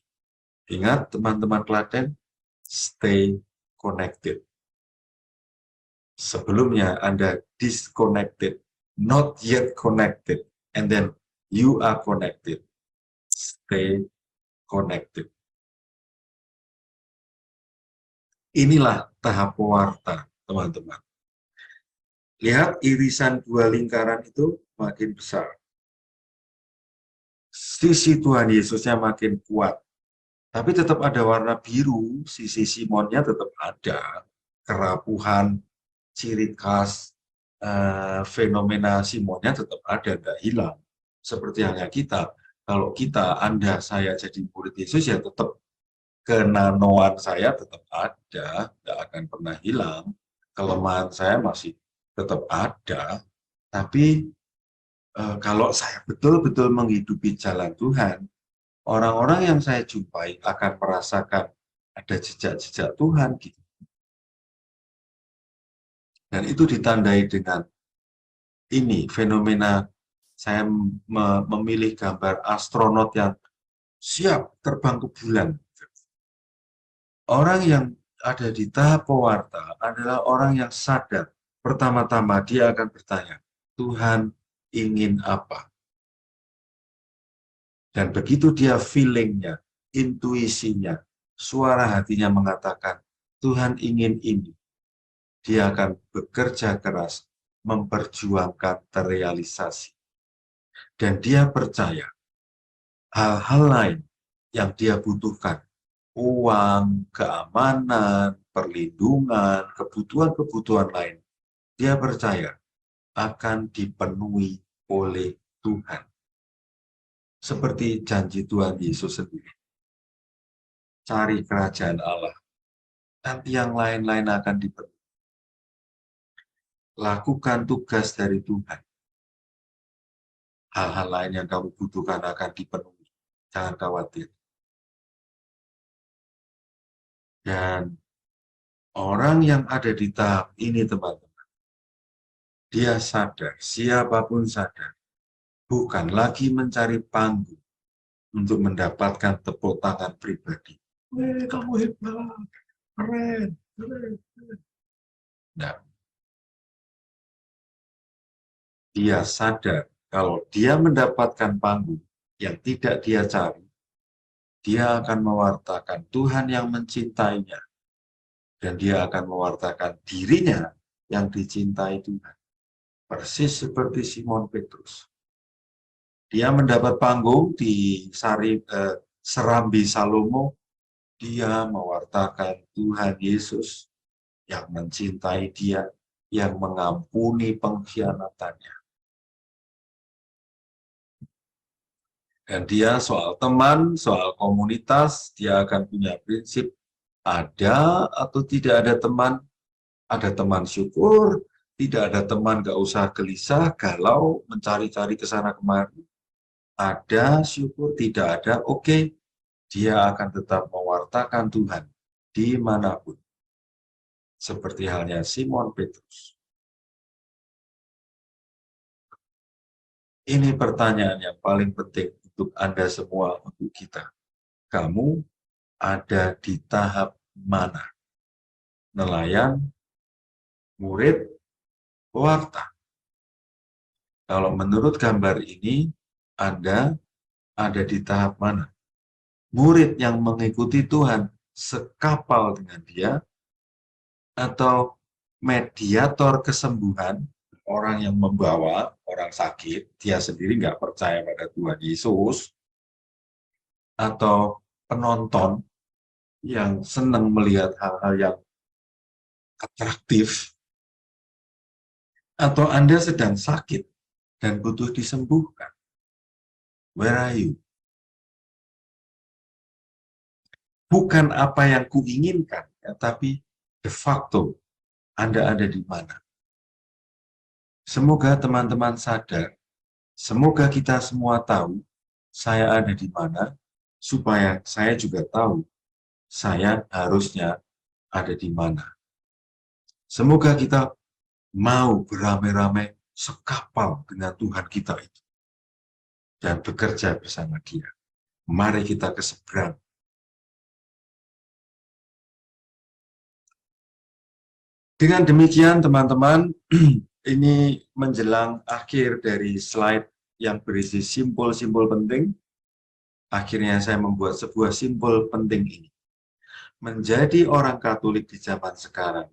Ingat teman-teman Klaten, stay connected. Sebelumnya Anda disconnected, not yet connected, and then you are connected. Stay connected. Inilah tahap pewarta, teman-teman. Lihat irisan dua lingkaran itu makin besar. Sisi Tuhan Yesusnya makin kuat. Tapi tetap ada warna biru, sisi Simonnya tetap ada. Kerapuhan, ciri khas, fenomena Simonnya tetap ada, tidak hilang. Seperti halnya kita. Kalau kita, Anda, saya jadi murid Yesus, ya tetap kenanoan saya tetap ada, tidak akan pernah hilang. Kelemahan saya masih tetap ada. Tapi kalau saya betul-betul menghidupi jalan Tuhan, orang-orang yang saya jumpai akan merasakan ada jejak-jejak Tuhan gitu. Dan itu ditandai dengan ini fenomena. Saya memilih gambar astronot yang siap terbang ke bulan. Orang yang ada di tahap pewarta adalah orang yang sadar. Pertama-tama dia akan bertanya, Tuhan ingin apa? Dan begitu dia feelingnya, intuisinya, suara hatinya mengatakan, Tuhan ingin ini. Dia akan bekerja keras, memperjuangkan terrealisasi. Dan dia percaya hal-hal lain yang dia butuhkan, uang, keamanan, perlindungan, kebutuhan-kebutuhan lain, dia percaya akan dipenuhi oleh Tuhan. Seperti janji Tuhan Yesus sendiri. Cari kerajaan Allah. Nanti yang lain-lain akan dipenuhi. Lakukan tugas dari Tuhan. Hal-hal lain yang kamu butuhkan akan dipenuhi. Jangan khawatir. Dan orang yang ada di tahap ini, teman-teman, dia sadar, siapapun sadar, bukan lagi mencari panggung untuk mendapatkan tepuk tangan pribadi. Kamu hebat, keren. Nah, dia sadar kalau dia mendapatkan panggung yang tidak dia cari, dia akan mewartakan Tuhan yang mencintainya. Dan dia akan mewartakan dirinya yang dicintai Tuhan. Persis seperti Simon Petrus. Dia mendapat panggung di Serambi Salomo. Dia mewartakan Tuhan Yesus yang mencintai dia, yang mengampuni pengkhianatannya. Dan dia soal teman, soal komunitas, dia akan punya prinsip ada atau tidak ada teman syukur, tidak ada teman gak usah gelisah, galau, mencari-cari ke sana kemari. Ada syukur, tidak ada, oke. Dia akan tetap mewartakan Tuhan dimanapun. Seperti halnya Simon Petrus. Ini pertanyaan yang paling penting untuk Anda semua, untuk kita. Kamu ada di tahap mana? Nelayan murid pewarta. Kalau menurut gambar ini, Anda ada di tahap mana? Murid yang mengikuti Tuhan sekapal dengan dia, atau mediator kesembuhan, orang yang membawa orang sakit, dia sendiri nggak percaya pada Tuhan Yesus, atau penonton yang senang melihat hal-hal yang atraktif, atau Anda sedang sakit dan butuh disembuhkan. Where are you? Bukan apa yang kuinginkan, ya, tapi de facto Anda ada di mana. Semoga teman-teman sadar, semoga kita semua tahu saya ada di mana, supaya saya juga tahu saya harusnya ada di mana. Semoga kita mau beramai-ramai sekapal dengan Tuhan kita itu dan bekerja bersama Dia. Mari kita ke seberang. Dengan demikian, teman-teman, ini menjelang akhir dari slide yang berisi simbol-simbol penting. Akhirnya saya membuat sebuah simbol penting ini. Menjadi orang Katolik di zaman sekarang,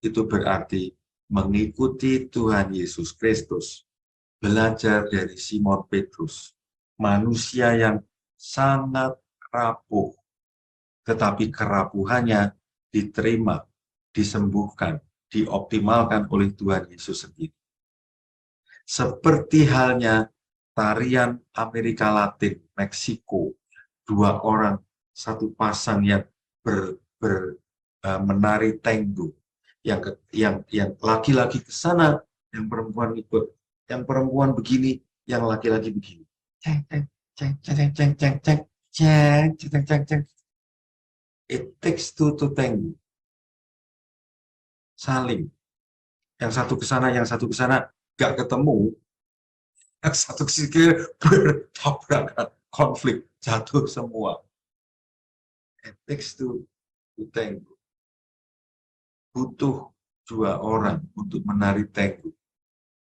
itu berarti mengikuti Tuhan Yesus Kristus. Belajar dari Simon Petrus, manusia yang sangat rapuh, tetapi kerapuhannya diterima, disembuhkan, dioptimalkan oleh Tuhan Yesus sendiri. Seperti halnya tarian Amerika Latin, Meksiko, dua orang, satu pasang yang menari tango, yang laki-laki ke sana, yang perempuan ikut, yang perempuan begini, yang laki-laki begini. Ceng, ceng, ceng, ceng, ceng, ceng, ceng, ceng, ceng, ceng, ceng. It takes two to tango. Saling. Yang satu ke sana, yang satu ke sana, gak ketemu. Yang satu ke sini bertabrakan, konflik, jatuh semua. It takes two to tango. Butuh dua orang untuk menari tango.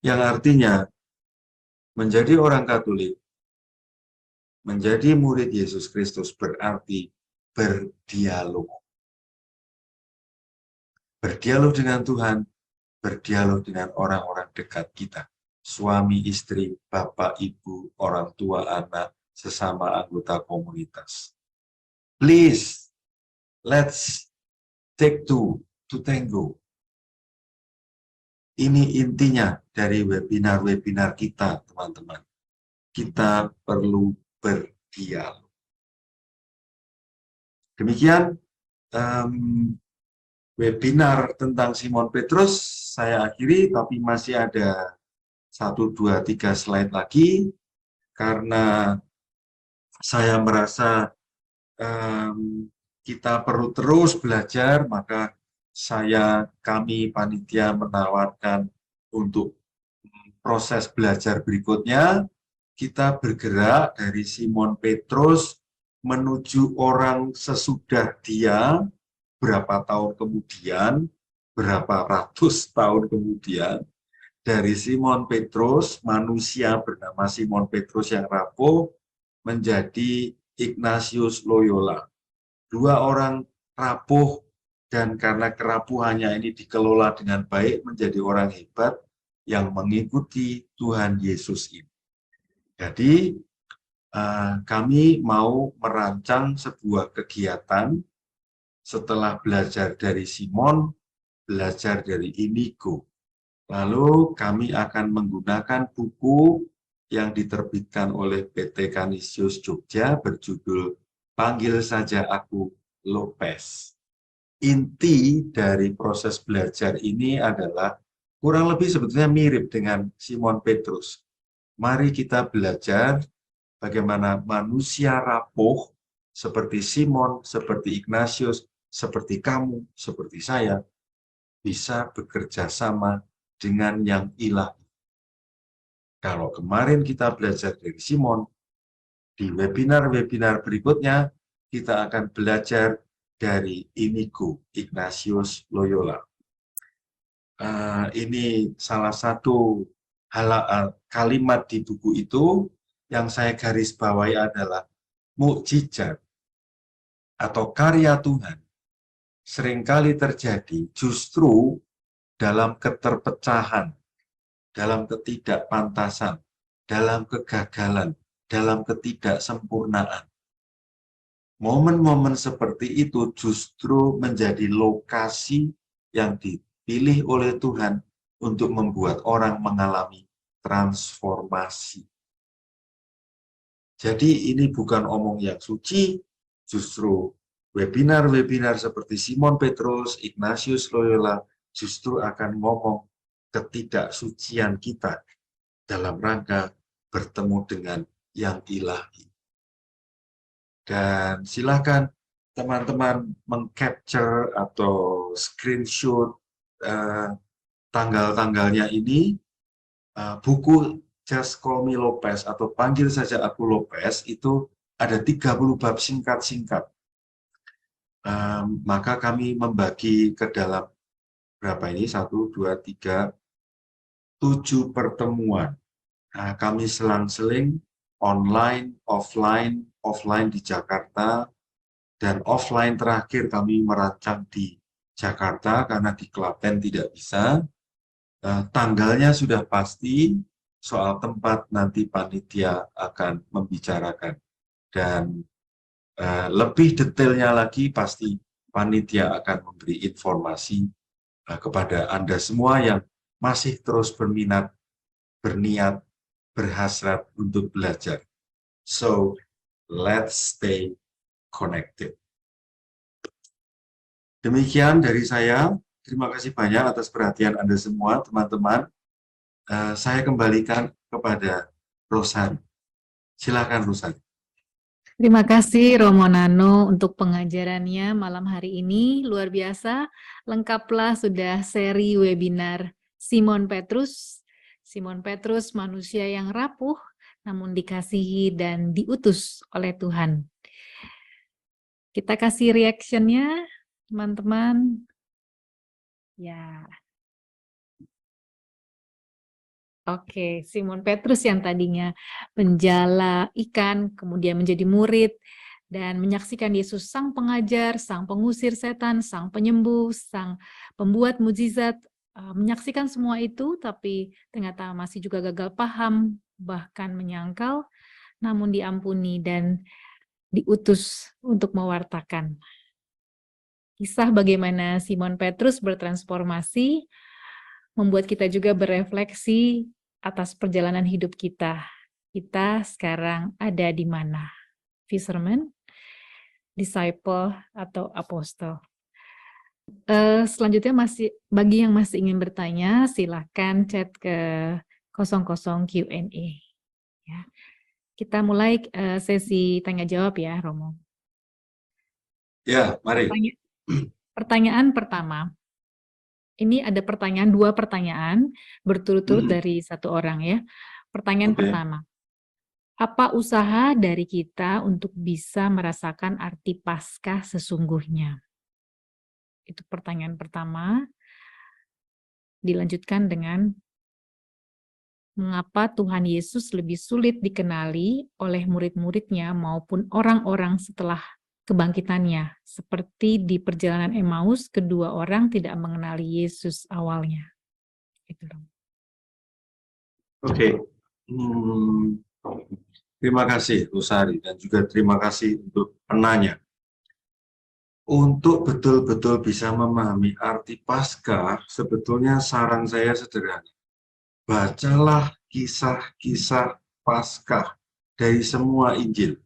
Yang artinya, menjadi orang Katolik, menjadi murid Yesus Kristus berarti berdialog. Berdialog dengan Tuhan, berdialog dengan orang-orang dekat kita. Suami, istri, bapak, ibu, orang tua, anak, sesama anggota komunitas. Please, let's take two to tango. Ini intinya dari webinar-webinar kita, teman-teman. Kita perlu berdialog. Demikian webinar tentang Simon Petrus saya akhiri, tapi masih ada 1, 2, 3 slide lagi, karena saya merasa kita perlu terus belajar, maka kami panitia menawarkan untuk proses belajar berikutnya, kita bergerak dari Simon Petrus menuju orang sesudah dia, berapa tahun kemudian, berapa ratus tahun kemudian, dari Simon Petrus, manusia bernama Simon Petrus yang rapuh, menjadi Ignatius Loyola. Dua orang rapuh, dan karena kerapuhannya ini dikelola dengan baik, menjadi orang hebat yang mengikuti Tuhan Yesus ini. Jadi, kami mau merancang sebuah kegiatan setelah belajar dari Simon, belajar dari Inigo. Lalu kami akan menggunakan buku yang diterbitkan oleh PT Canisius Jogja berjudul Panggil Saja Aku Lopez. Inti dari proses belajar ini adalah kurang lebih sebetulnya mirip dengan Simon Petrus. Mari kita belajar bagaimana manusia rapuh seperti Simon, seperti Ignatius, seperti kamu, seperti saya, bisa bekerja sama dengan yang ilahi. Kalau kemarin kita belajar dari Simon, di webinar-webinar berikutnya kita akan belajar dari Inigo, Ignatius Loyola. ini salah satu kalimat di buku itu yang saya garis bawahi adalah mukjizat atau karya Tuhan seringkali terjadi justru dalam keterpecahan, dalam ketidakpantasan, dalam kegagalan, dalam ketidaksempurnaan. Momen-momen seperti itu justru menjadi lokasi yang dipilih oleh Tuhan untuk membuat orang mengalami transformasi. Jadi ini bukan omong yang suci, justru webinar-webinar seperti Simon Petrus, Ignatius Loyola justru akan ngomong ketidaksucian kita dalam rangka bertemu dengan yang ilahi. Dan silakan teman-teman mengcapture atau screenshot tanggal-tanggalnya ini. Buku Just Call Me Lopez atau Panggil Saja Aku Lopez itu ada 30 bab singkat-singkat. Maka kami membagi ke dalam berapa ini? 1, 2, 3, 7 pertemuan. Kami selang-seling online, offline di Jakarta, dan offline terakhir kami merancang di Jakarta karena di Klaten tidak bisa. Tanggalnya sudah pasti, soal tempat nanti panitia akan membicarakan. Dan lebih detailnya lagi pasti panitia akan memberi informasi kepada Anda semua yang masih terus berminat, berniat, berhasrat untuk belajar. So, let's stay connected. Demikian dari saya. Terima kasih banyak atas perhatian Anda semua, teman-teman. Saya kembalikan kepada Rosari. Silakan, Rosari. Terima kasih Romo Nano untuk pengajarannya malam hari ini. Luar biasa, lengkaplah sudah seri webinar Simon Petrus. Simon Petrus manusia yang rapuh, namun dikasihi dan diutus oleh Tuhan. Kita kasih reaction-nya, teman-teman. Ya. Oke, Simon Petrus yang tadinya penjala ikan, kemudian menjadi murid, dan menyaksikan Yesus sang pengajar, sang pengusir setan, sang penyembuh, sang pembuat mukjizat, menyaksikan semua itu, tapi ternyata masih juga gagal paham, bahkan menyangkal, namun diampuni dan diutus untuk mewartakan. Kisah bagaimana Simon Petrus bertransformasi membuat kita juga berefleksi atas perjalanan hidup kita. Kita sekarang ada di mana? Fisherman, disciple, atau apostle. Selanjutnya bagi yang masih ingin bertanya, silakan chat ke 00 Q&A. Ya. Kita mulai sesi tanya jawab ya, Romo. Ya, mari. Pertanyaan pertama. Ini ada dua pertanyaan berturut-turut dari satu orang ya. Pertanyaan pertama. Apa usaha dari kita untuk bisa merasakan arti Paskah sesungguhnya? Itu pertanyaan pertama. Dilanjutkan dengan mengapa Tuhan Yesus lebih sulit dikenali oleh murid-muridnya maupun orang-orang setelah kebangkitannya, seperti di perjalanan Emmaus, kedua orang tidak mengenali Yesus awalnya. Oke. Terima kasih, Rosari, dan juga terima kasih untuk penanya. Untuk betul-betul bisa memahami arti Paskah, sebetulnya saran saya sederhana. Bacalah kisah-kisah Paskah dari semua Injil.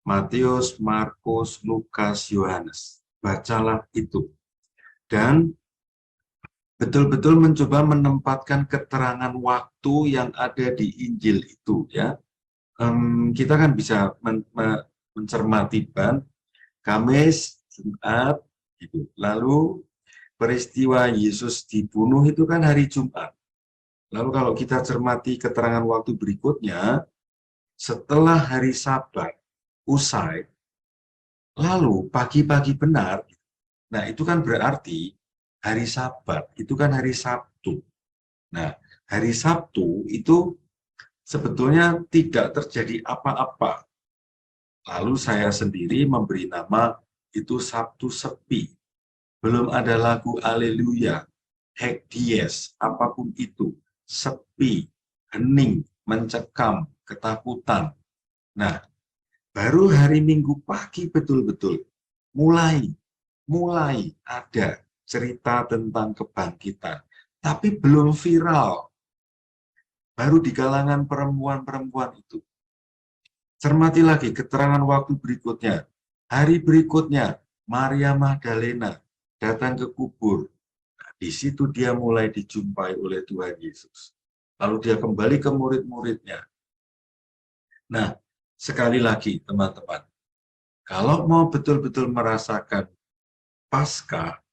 Matius, Markus, Lukas, Yohanes. Bacalah itu. Dan betul-betul mencoba menempatkan keterangan waktu yang ada di Injil itu. Ya, kita kan bisa mencermati Kamis, Jumat, gitu. Lalu peristiwa Yesus dibunuh itu kan hari Jumat. Lalu kalau kita cermati keterangan waktu berikutnya, setelah hari Sabat usai, lalu pagi-pagi benar. Nah, itu kan berarti hari Sabat itu kan hari Sabtu. Nah, hari Sabtu itu sebetulnya tidak terjadi apa-apa. Lalu saya sendiri memberi nama itu Sabtu Sepi. Belum ada lagu Haleluya, Hekdies, apapun itu. Sepi, hening, mencekam, ketakutan. Nah, baru hari Minggu pagi betul-betul mulai ada cerita tentang kebangkitan. Tapi belum viral. Baru di kalangan perempuan-perempuan itu. Cermati lagi keterangan waktu berikutnya. Hari berikutnya, Maria Magdalena datang ke kubur. Nah, di situ dia mulai dijumpai oleh Tuhan Yesus. Lalu dia kembali ke murid-muridnya. Nah, sekali lagi teman-teman, kalau mau betul-betul merasakan Paskah,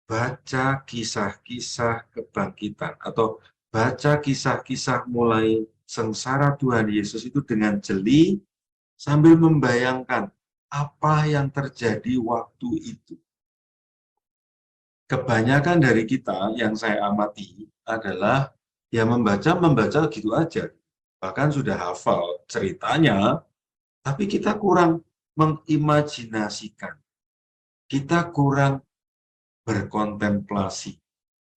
baca kisah-kisah kebangkitan atau baca kisah-kisah mulai sengsara Tuhan Yesus itu dengan jeli sambil membayangkan apa yang terjadi waktu itu. Kebanyakan dari kita yang saya amati adalah ya membaca gitu aja. Bahkan sudah hafal ceritanya, tapi kita kurang mengimajinasikan. Kita kurang berkontemplasi,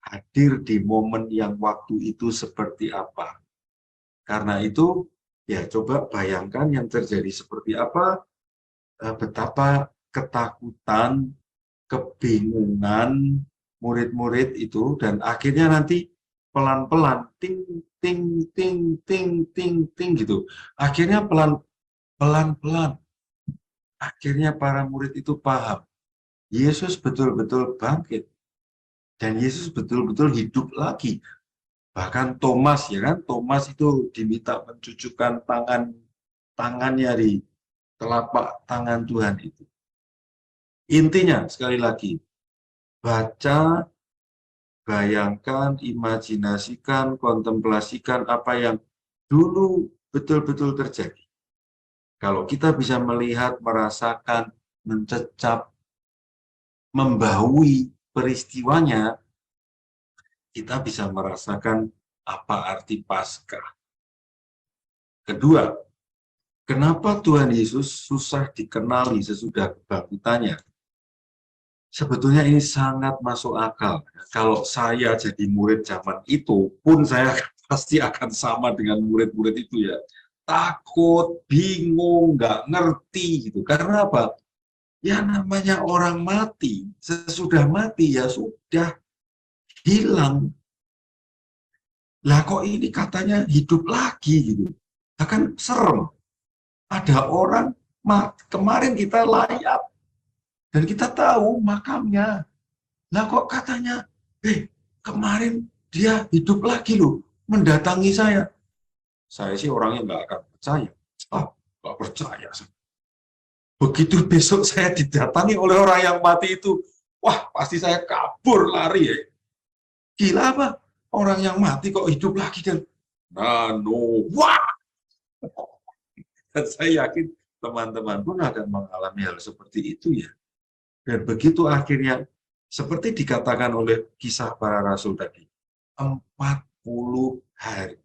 hadir di momen yang waktu itu seperti apa. Karena itu, ya coba bayangkan yang terjadi seperti apa, betapa ketakutan, kebingungan murid-murid itu, dan akhirnya nanti pelan-pelan, ting, ting, ting, ting, ting, ting, gitu. Akhirnya pelan-pelan, akhirnya para murid itu paham, Yesus betul-betul bangkit. Dan Yesus betul-betul hidup lagi. Bahkan Thomas, ya kan, Thomas itu diminta mencucukkan tangannya di telapak tangan Tuhan itu. Intinya, sekali lagi, baca, bayangkan, imajinasikan, kontemplasikan apa yang dulu betul-betul terjadi. Kalau kita bisa melihat, merasakan, mencecap, membahui peristiwanya, kita bisa merasakan apa arti Paskah. Kedua, kenapa Tuhan Yesus susah dikenali sesudah kebangkitannya? Sebetulnya ini sangat masuk akal. Kalau saya jadi murid zaman itu pun saya pasti akan sama dengan murid-murid itu ya. Takut, bingung, nggak ngerti gitu. Karena apa? Ya namanya orang mati, sesudah mati ya sudah hilang. Lah kok ini katanya hidup lagi gitu. Nah, kan serem. Ada orang kemarin kita layat dan kita tahu makamnya. Lah kok katanya, kemarin dia hidup lagi loh, mendatangi saya. Saya sih orangnya nggak akan percaya. Nggak percaya. Begitu besok saya didatangi oleh orang yang mati itu, wah pasti saya kabur lari ya. Gila apa? Orang yang mati kok hidup lagi dan wah. Dan saya yakin teman-teman pun akan mengalami hal seperti itu ya. Dan begitu akhirnya seperti dikatakan oleh kisah para rasul tadi, 40 hari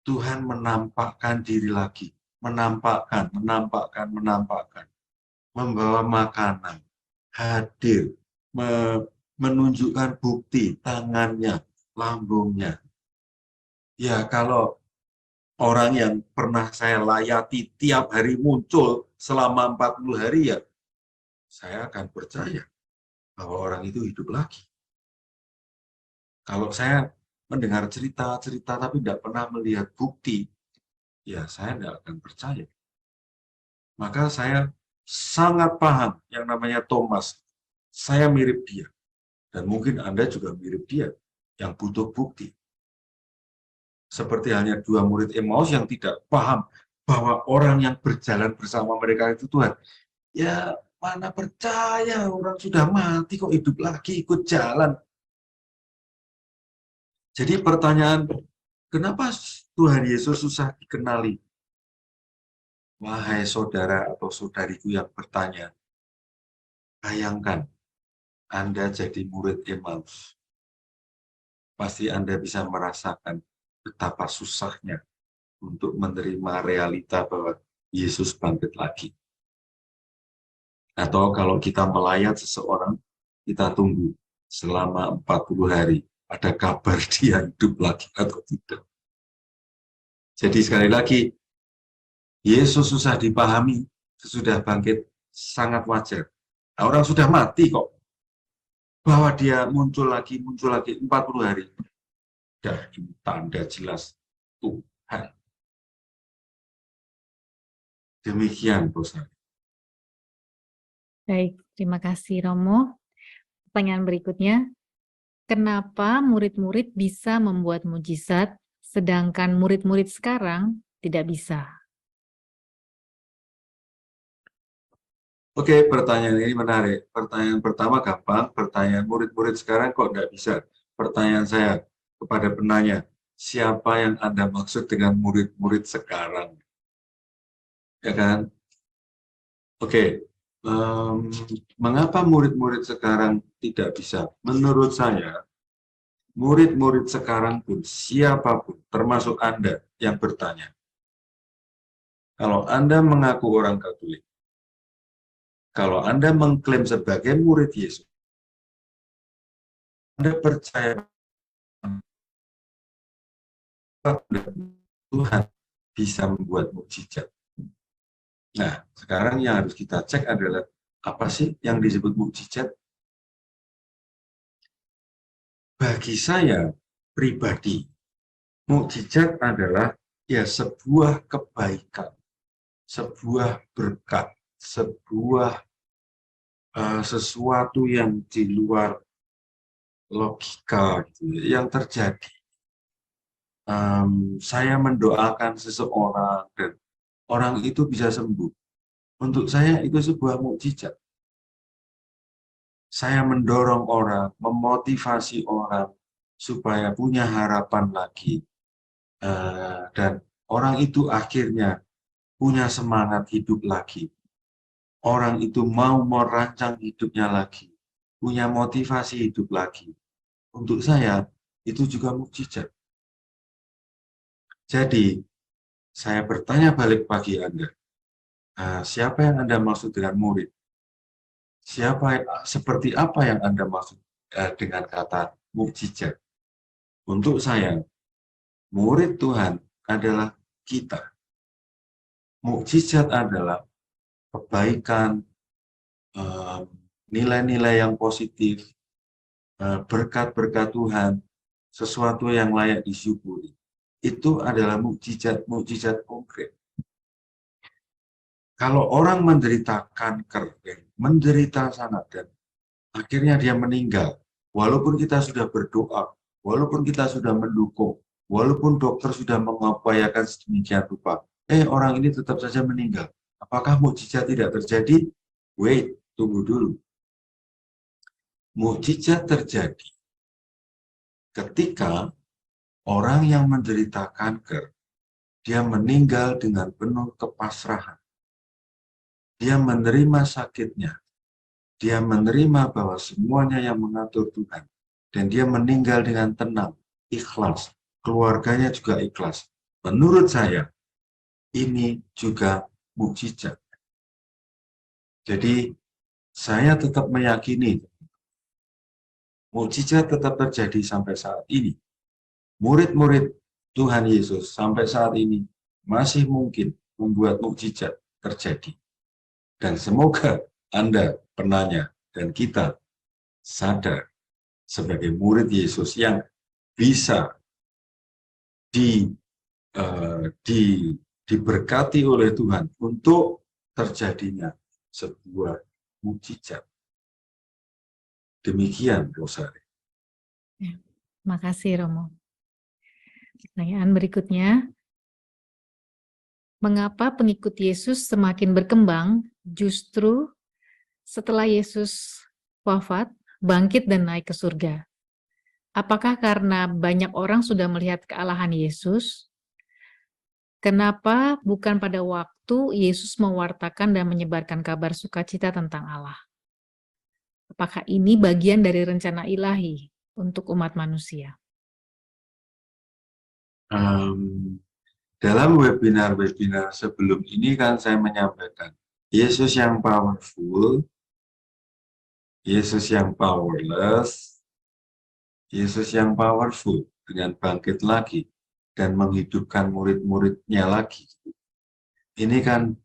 Tuhan menampakkan diri lagi, menampakkan, membawa makanan, hadir, menunjukkan bukti tangannya, lambungnya. Ya kalau orang yang pernah saya layati tiap hari muncul selama 40 hari ya, saya akan percaya bahwa orang itu hidup lagi. Kalau saya mendengar cerita-cerita tapi tidak pernah melihat bukti, ya saya tidak akan percaya. Maka saya sangat paham yang namanya Thomas. Saya mirip dia. Dan mungkin Anda juga mirip dia yang butuh bukti. Seperti halnya dua murid Emmaus yang tidak paham bahwa orang yang berjalan bersama mereka itu Tuhan. Ya mana percaya, orang sudah mati kok hidup lagi ikut jalan. Jadi pertanyaan, kenapa Tuhan Yesus susah dikenali? Wahai saudara atau saudariku yang bertanya, bayangkan Anda jadi murid Emmaus, pasti Anda bisa merasakan betapa susahnya untuk menerima realita bahwa Yesus bangkit lagi. Atau kalau kita melayat seseorang, kita tunggu selama 40 hari, ada kabar dia hidup lagi atau tidak. Jadi sekali lagi, Yesus susah dipahami, sesudah bangkit sangat wajar. Nah, orang sudah mati kok. Bahwa dia muncul lagi 40 hari. Dan tanda jelas Tuhan. Demikian, Rosa. Baik, terima kasih Romo. Pertanyaan berikutnya, kenapa murid-murid bisa membuat mujizat, sedangkan murid-murid sekarang tidak bisa? Oke, pertanyaan ini menarik. Pertanyaan pertama gampang, pertanyaan murid-murid sekarang kok nggak bisa. Pertanyaan saya kepada penanya, siapa yang Anda maksud dengan murid-murid sekarang? Ya kan? Oke, mengapa murid-murid sekarang tidak bisa? Menurut saya, murid-murid sekarang pun, siapapun, termasuk Anda yang bertanya. Kalau Anda mengaku orang Katolik, kalau Anda mengklaim sebagai murid Yesus, Anda percaya Tuhan bisa membuat mukjizat. Nah, sekarang yang harus kita cek adalah apa sih yang disebut mukjizat? Bagi saya pribadi, mukjizat adalah ya sebuah kebaikan, sebuah berkat, sebuah sesuatu yang di luar logika gitu, yang terjadi. Saya mendoakan seseorang dan orang itu bisa sembuh. Untuk saya itu sebuah mukjizat. Saya mendorong orang, memotivasi orang supaya punya harapan lagi. Dan orang itu akhirnya punya semangat hidup lagi. Orang itu mau merancang hidupnya lagi. Punya motivasi hidup lagi. Untuk saya, itu juga mukjizat. Jadi, saya bertanya balik bagi Anda. Siapa yang Anda maksud dengan murid? Seperti apa yang Anda maksud dengan kata mukjizat? Untuk saya, murid Tuhan adalah kita. Mukjizat adalah kebaikan, nilai-nilai yang positif, berkat-berkat Tuhan, sesuatu yang layak disyukuri. Itu adalah mukjizat konkret. Kalau orang menderita kanker, menderita sangat, dan akhirnya dia meninggal, walaupun kita sudah berdoa, walaupun kita sudah mendukung, walaupun dokter sudah mengupayakan sedemikian rupa, orang ini tetap saja meninggal. Apakah mukjizat tidak terjadi? Wait, tunggu dulu. Mukjizat terjadi ketika orang yang menderita kanker, dia meninggal dengan penuh kepasrahan. Dia menerima sakitnya. Dia menerima bahwa semuanya yang mengatur Tuhan. Dan dia meninggal dengan tenang, ikhlas. Keluarganya juga ikhlas. Menurut saya, ini juga mukjizat. Jadi, saya tetap meyakini mukjizat tetap terjadi sampai saat ini. Murid-murid Tuhan Yesus sampai saat ini masih mungkin membuat mukjizat terjadi. Dan semoga Anda, penanya, dan kita sadar sebagai murid Yesus yang bisa diberkati oleh Tuhan untuk terjadinya sebuah mukjizat. Demikian, Rosari. Ya, makasih Romo. Pertanyaan berikutnya, mengapa pengikut Yesus semakin berkembang justru setelah Yesus wafat, bangkit dan naik ke surga? Apakah karena banyak orang sudah melihat kealahan Yesus? Kenapa bukan pada waktu Yesus mewartakan dan menyebarkan kabar sukacita tentang Allah? Apakah ini bagian dari rencana ilahi untuk umat manusia? Dalam webinar-webinar sebelum ini kan saya menyampaikan Yesus yang powerful, Yesus yang powerless, Yesus yang powerful dengan bangkit lagi dan menghidupkan murid-muridnya lagi. Ini kan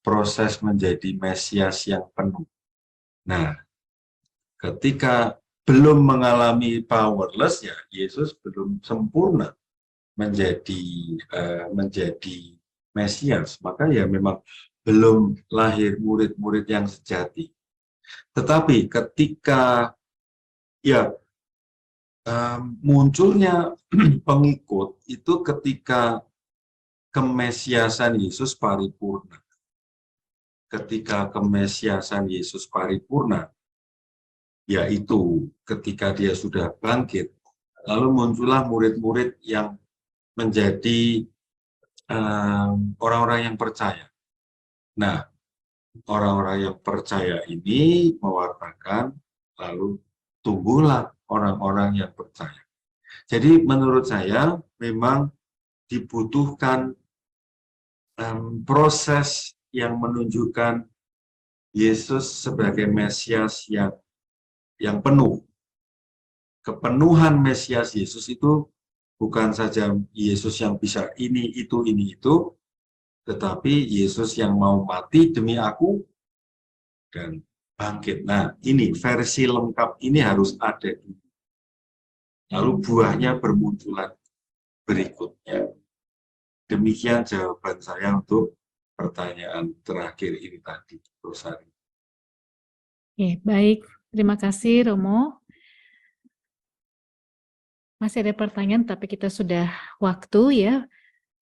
proses menjadi Mesias yang penuh. Nah, ketika belum mengalami powerless, ya Yesus belum sempurna menjadi Mesias. Maka ya memang belum lahir murid-murid yang sejati. Tetapi ketika ya munculnya pengikut itu ketika kemesiasan Yesus paripurna. Ketika kemesiasan Yesus paripurna, yaitu ketika dia sudah bangkit, lalu muncullah murid-murid yang menjadi orang-orang yang percaya. Nah, orang-orang yang percaya ini mewartakan, lalu tumbuhlah orang-orang yang percaya. Jadi menurut saya memang dibutuhkan proses yang menunjukkan Yesus sebagai Mesias yang penuh. Kepenuhan Mesias Yesus itu bukan saja Yesus yang bisa ini, itu, tetapi Yesus yang mau mati demi aku dan bangkit. Nah, ini versi lengkap ini harus ada. Lalu buahnya bermunculan berikutnya. Demikian jawaban saya untuk pertanyaan terakhir ini tadi, Rosari. Oke, baik. Terima kasih, Romo. Masih ada pertanyaan, tapi kita sudah waktu ya.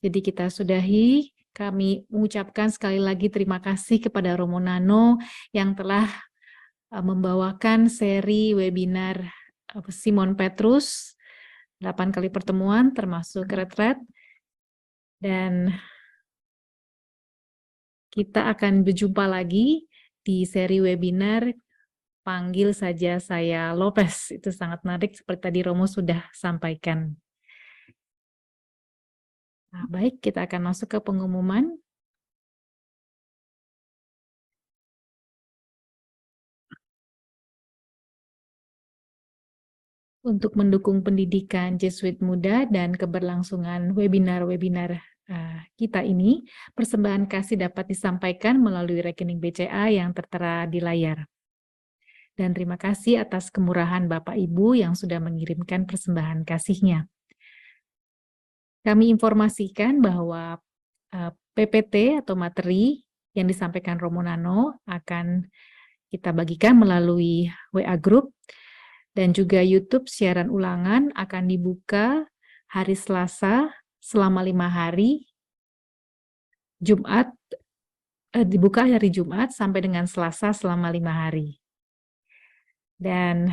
Jadi kita sudahi. Kami mengucapkan sekali lagi terima kasih kepada Romo Nano yang telah membawakan seri webinar Simon Petrus, 8 kali pertemuan termasuk retret. Dan kita akan berjumpa lagi di seri webinar Panggil Saja Saya Lopez. Itu sangat menarik seperti tadi Romo sudah sampaikan. Nah, baik, kita akan masuk ke pengumuman. Untuk mendukung pendidikan Jesuit Muda dan keberlangsungan webinar-webinar kita ini, persembahan kasih dapat disampaikan melalui rekening BCA yang tertera di layar. Dan terima kasih atas kemurahan Bapak Ibu yang sudah mengirimkan persembahan kasihnya. Kami informasikan bahwa PPT atau materi yang disampaikan Romo Nano akan kita bagikan melalui WA Group, dan juga YouTube siaran ulangan akan dibuka hari Selasa selama 5 hari, dibuka hari Jumat sampai dengan Selasa selama 5 hari. Dan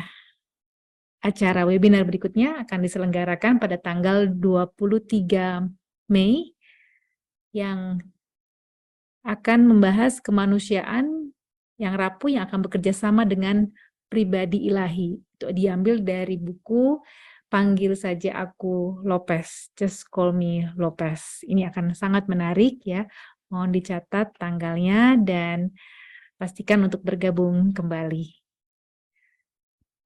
acara webinar berikutnya akan diselenggarakan pada tanggal 23 Mei yang akan membahas kemanusiaan yang rapuh yang akan bekerja sama dengan pribadi ilahi. Itu diambil dari buku Panggil Saja Aku Lopez, Just Call Me Lopez. Ini akan sangat menarik ya. Mohon dicatat tanggalnya dan pastikan untuk bergabung kembali.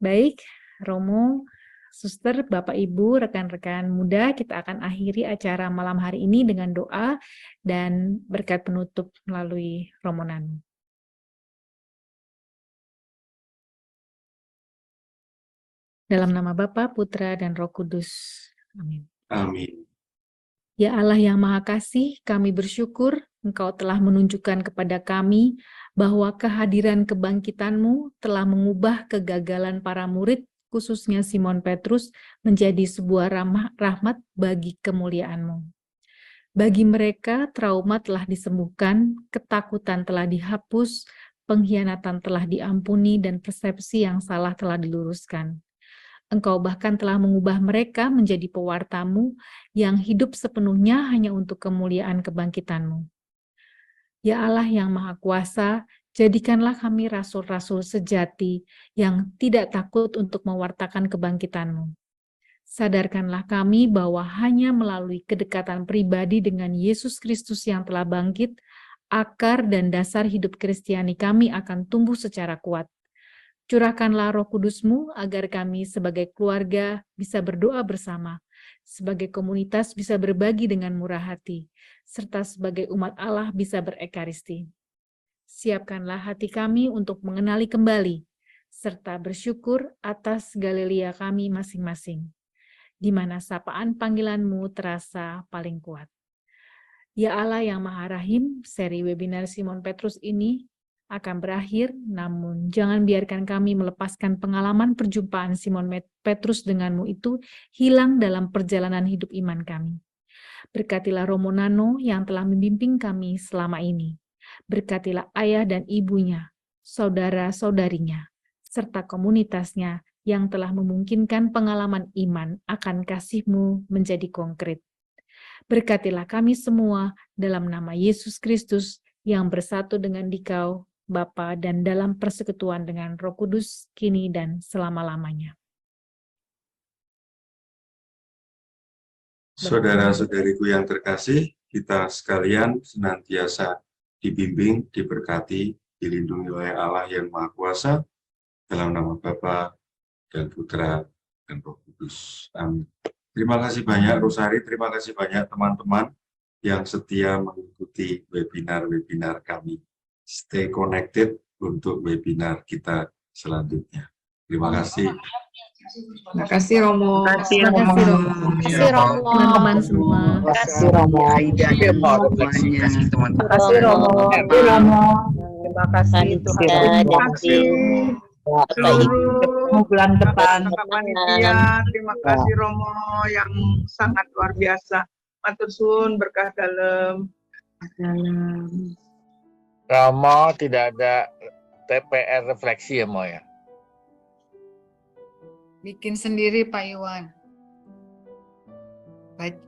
Baik, Romo, Suster, Bapak Ibu, rekan-rekan muda, kita akan akhiri acara malam hari ini dengan doa dan berkat penutup melalui Romo Nano. Dalam nama Bapa, Putra, dan Roh Kudus. Amin. Amin. Ya Allah yang Maha Kasih, kami bersyukur Engkau telah menunjukkan kepada kami bahwa kehadiran kebangkitan-Mu telah mengubah kegagalan para murid, khususnya Simon Petrus, menjadi sebuah rahmat bagi kemuliaan-Mu. Bagi mereka, trauma telah disembuhkan, ketakutan telah dihapus, pengkhianatan telah diampuni, dan persepsi yang salah telah diluruskan. Engkau bahkan telah mengubah mereka menjadi pewarta-Mu yang hidup sepenuhnya hanya untuk kemuliaan kebangkitan-Mu. Ya Allah yang Maha Kuasa, Jadikanlah kami rasul-rasul sejati yang tidak takut untuk mewartakan kebangkitan-Mu. Sadarkanlah kami bahwa hanya melalui kedekatan pribadi dengan Yesus Kristus yang telah bangkit, akar dan dasar hidup Kristiani kami akan tumbuh secara kuat. Curahkanlah Roh Kudus-Mu agar kami sebagai keluarga bisa berdoa bersama, sebagai komunitas bisa berbagi dengan murah hati, serta sebagai umat Allah bisa berekaristi. Siapkanlah hati kami untuk mengenali kembali, serta bersyukur atas Galilea kami masing-masing, di mana sapaan panggilan-Mu terasa paling kuat. Ya Allah yang Maha Rahim, seri webinar Simon Petrus ini akan berakhir, namun jangan biarkan kami melepaskan pengalaman perjumpaan Simon Petrus dengan-Mu itu hilang dalam perjalanan hidup iman kami. Berkatilah Romo Nano yang telah membimbing kami selama ini. Berkatilah ayah dan ibunya, saudara-saudarinya, serta komunitasnya yang telah memungkinkan pengalaman iman akan kasih-Mu menjadi konkret. Berkatilah kami semua dalam nama Yesus Kristus yang bersatu dengan Dikau, Bapa, dan dalam persekutuan dengan Roh Kudus, kini dan selama-lamanya. Saudara-saudariku yang terkasih, kita sekalian senantiasa dibimbing, diberkati, dilindungi oleh Allah yang Maha Kuasa, dalam nama Bapa dan Putra dan Roh Kudus. Amin. Terima kasih banyak Rosari, terima kasih banyak teman-teman yang setia mengikuti webinar-webinar kami. Stay connected untuk webinar kita selanjutnya. Terima kasih. Terima kasih Romo. Terima kasih Romo. Teman-teman semua. Terima kasih Romo. Aida dan semuanya. Terima kasih Romo. Terima kasih Tuhan. Terima kasih Seluruh bulan depan. panitia, terima kasih Romo yang sangat luar biasa. Matur suwun, berkah dalam. Romo tidak ada TPR refleksi ya Mo ya? Bikin sendiri Pak Iwan.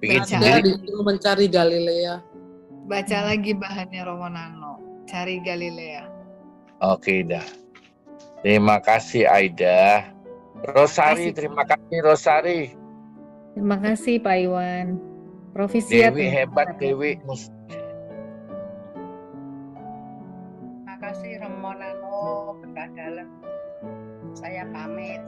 Bikin Baca, sendiri. Itu mencari Galilea. baca lagi bahannya Romo Nano. Cari Galilea. Oke dah. Terima kasih Aida. Rosari, terima kasih Rosari. Terima kasih Pak Iwan. Provisiat. Dewi hebat Dewi. Terima kasih Romo Nano, berkah dalam. Saya pamit.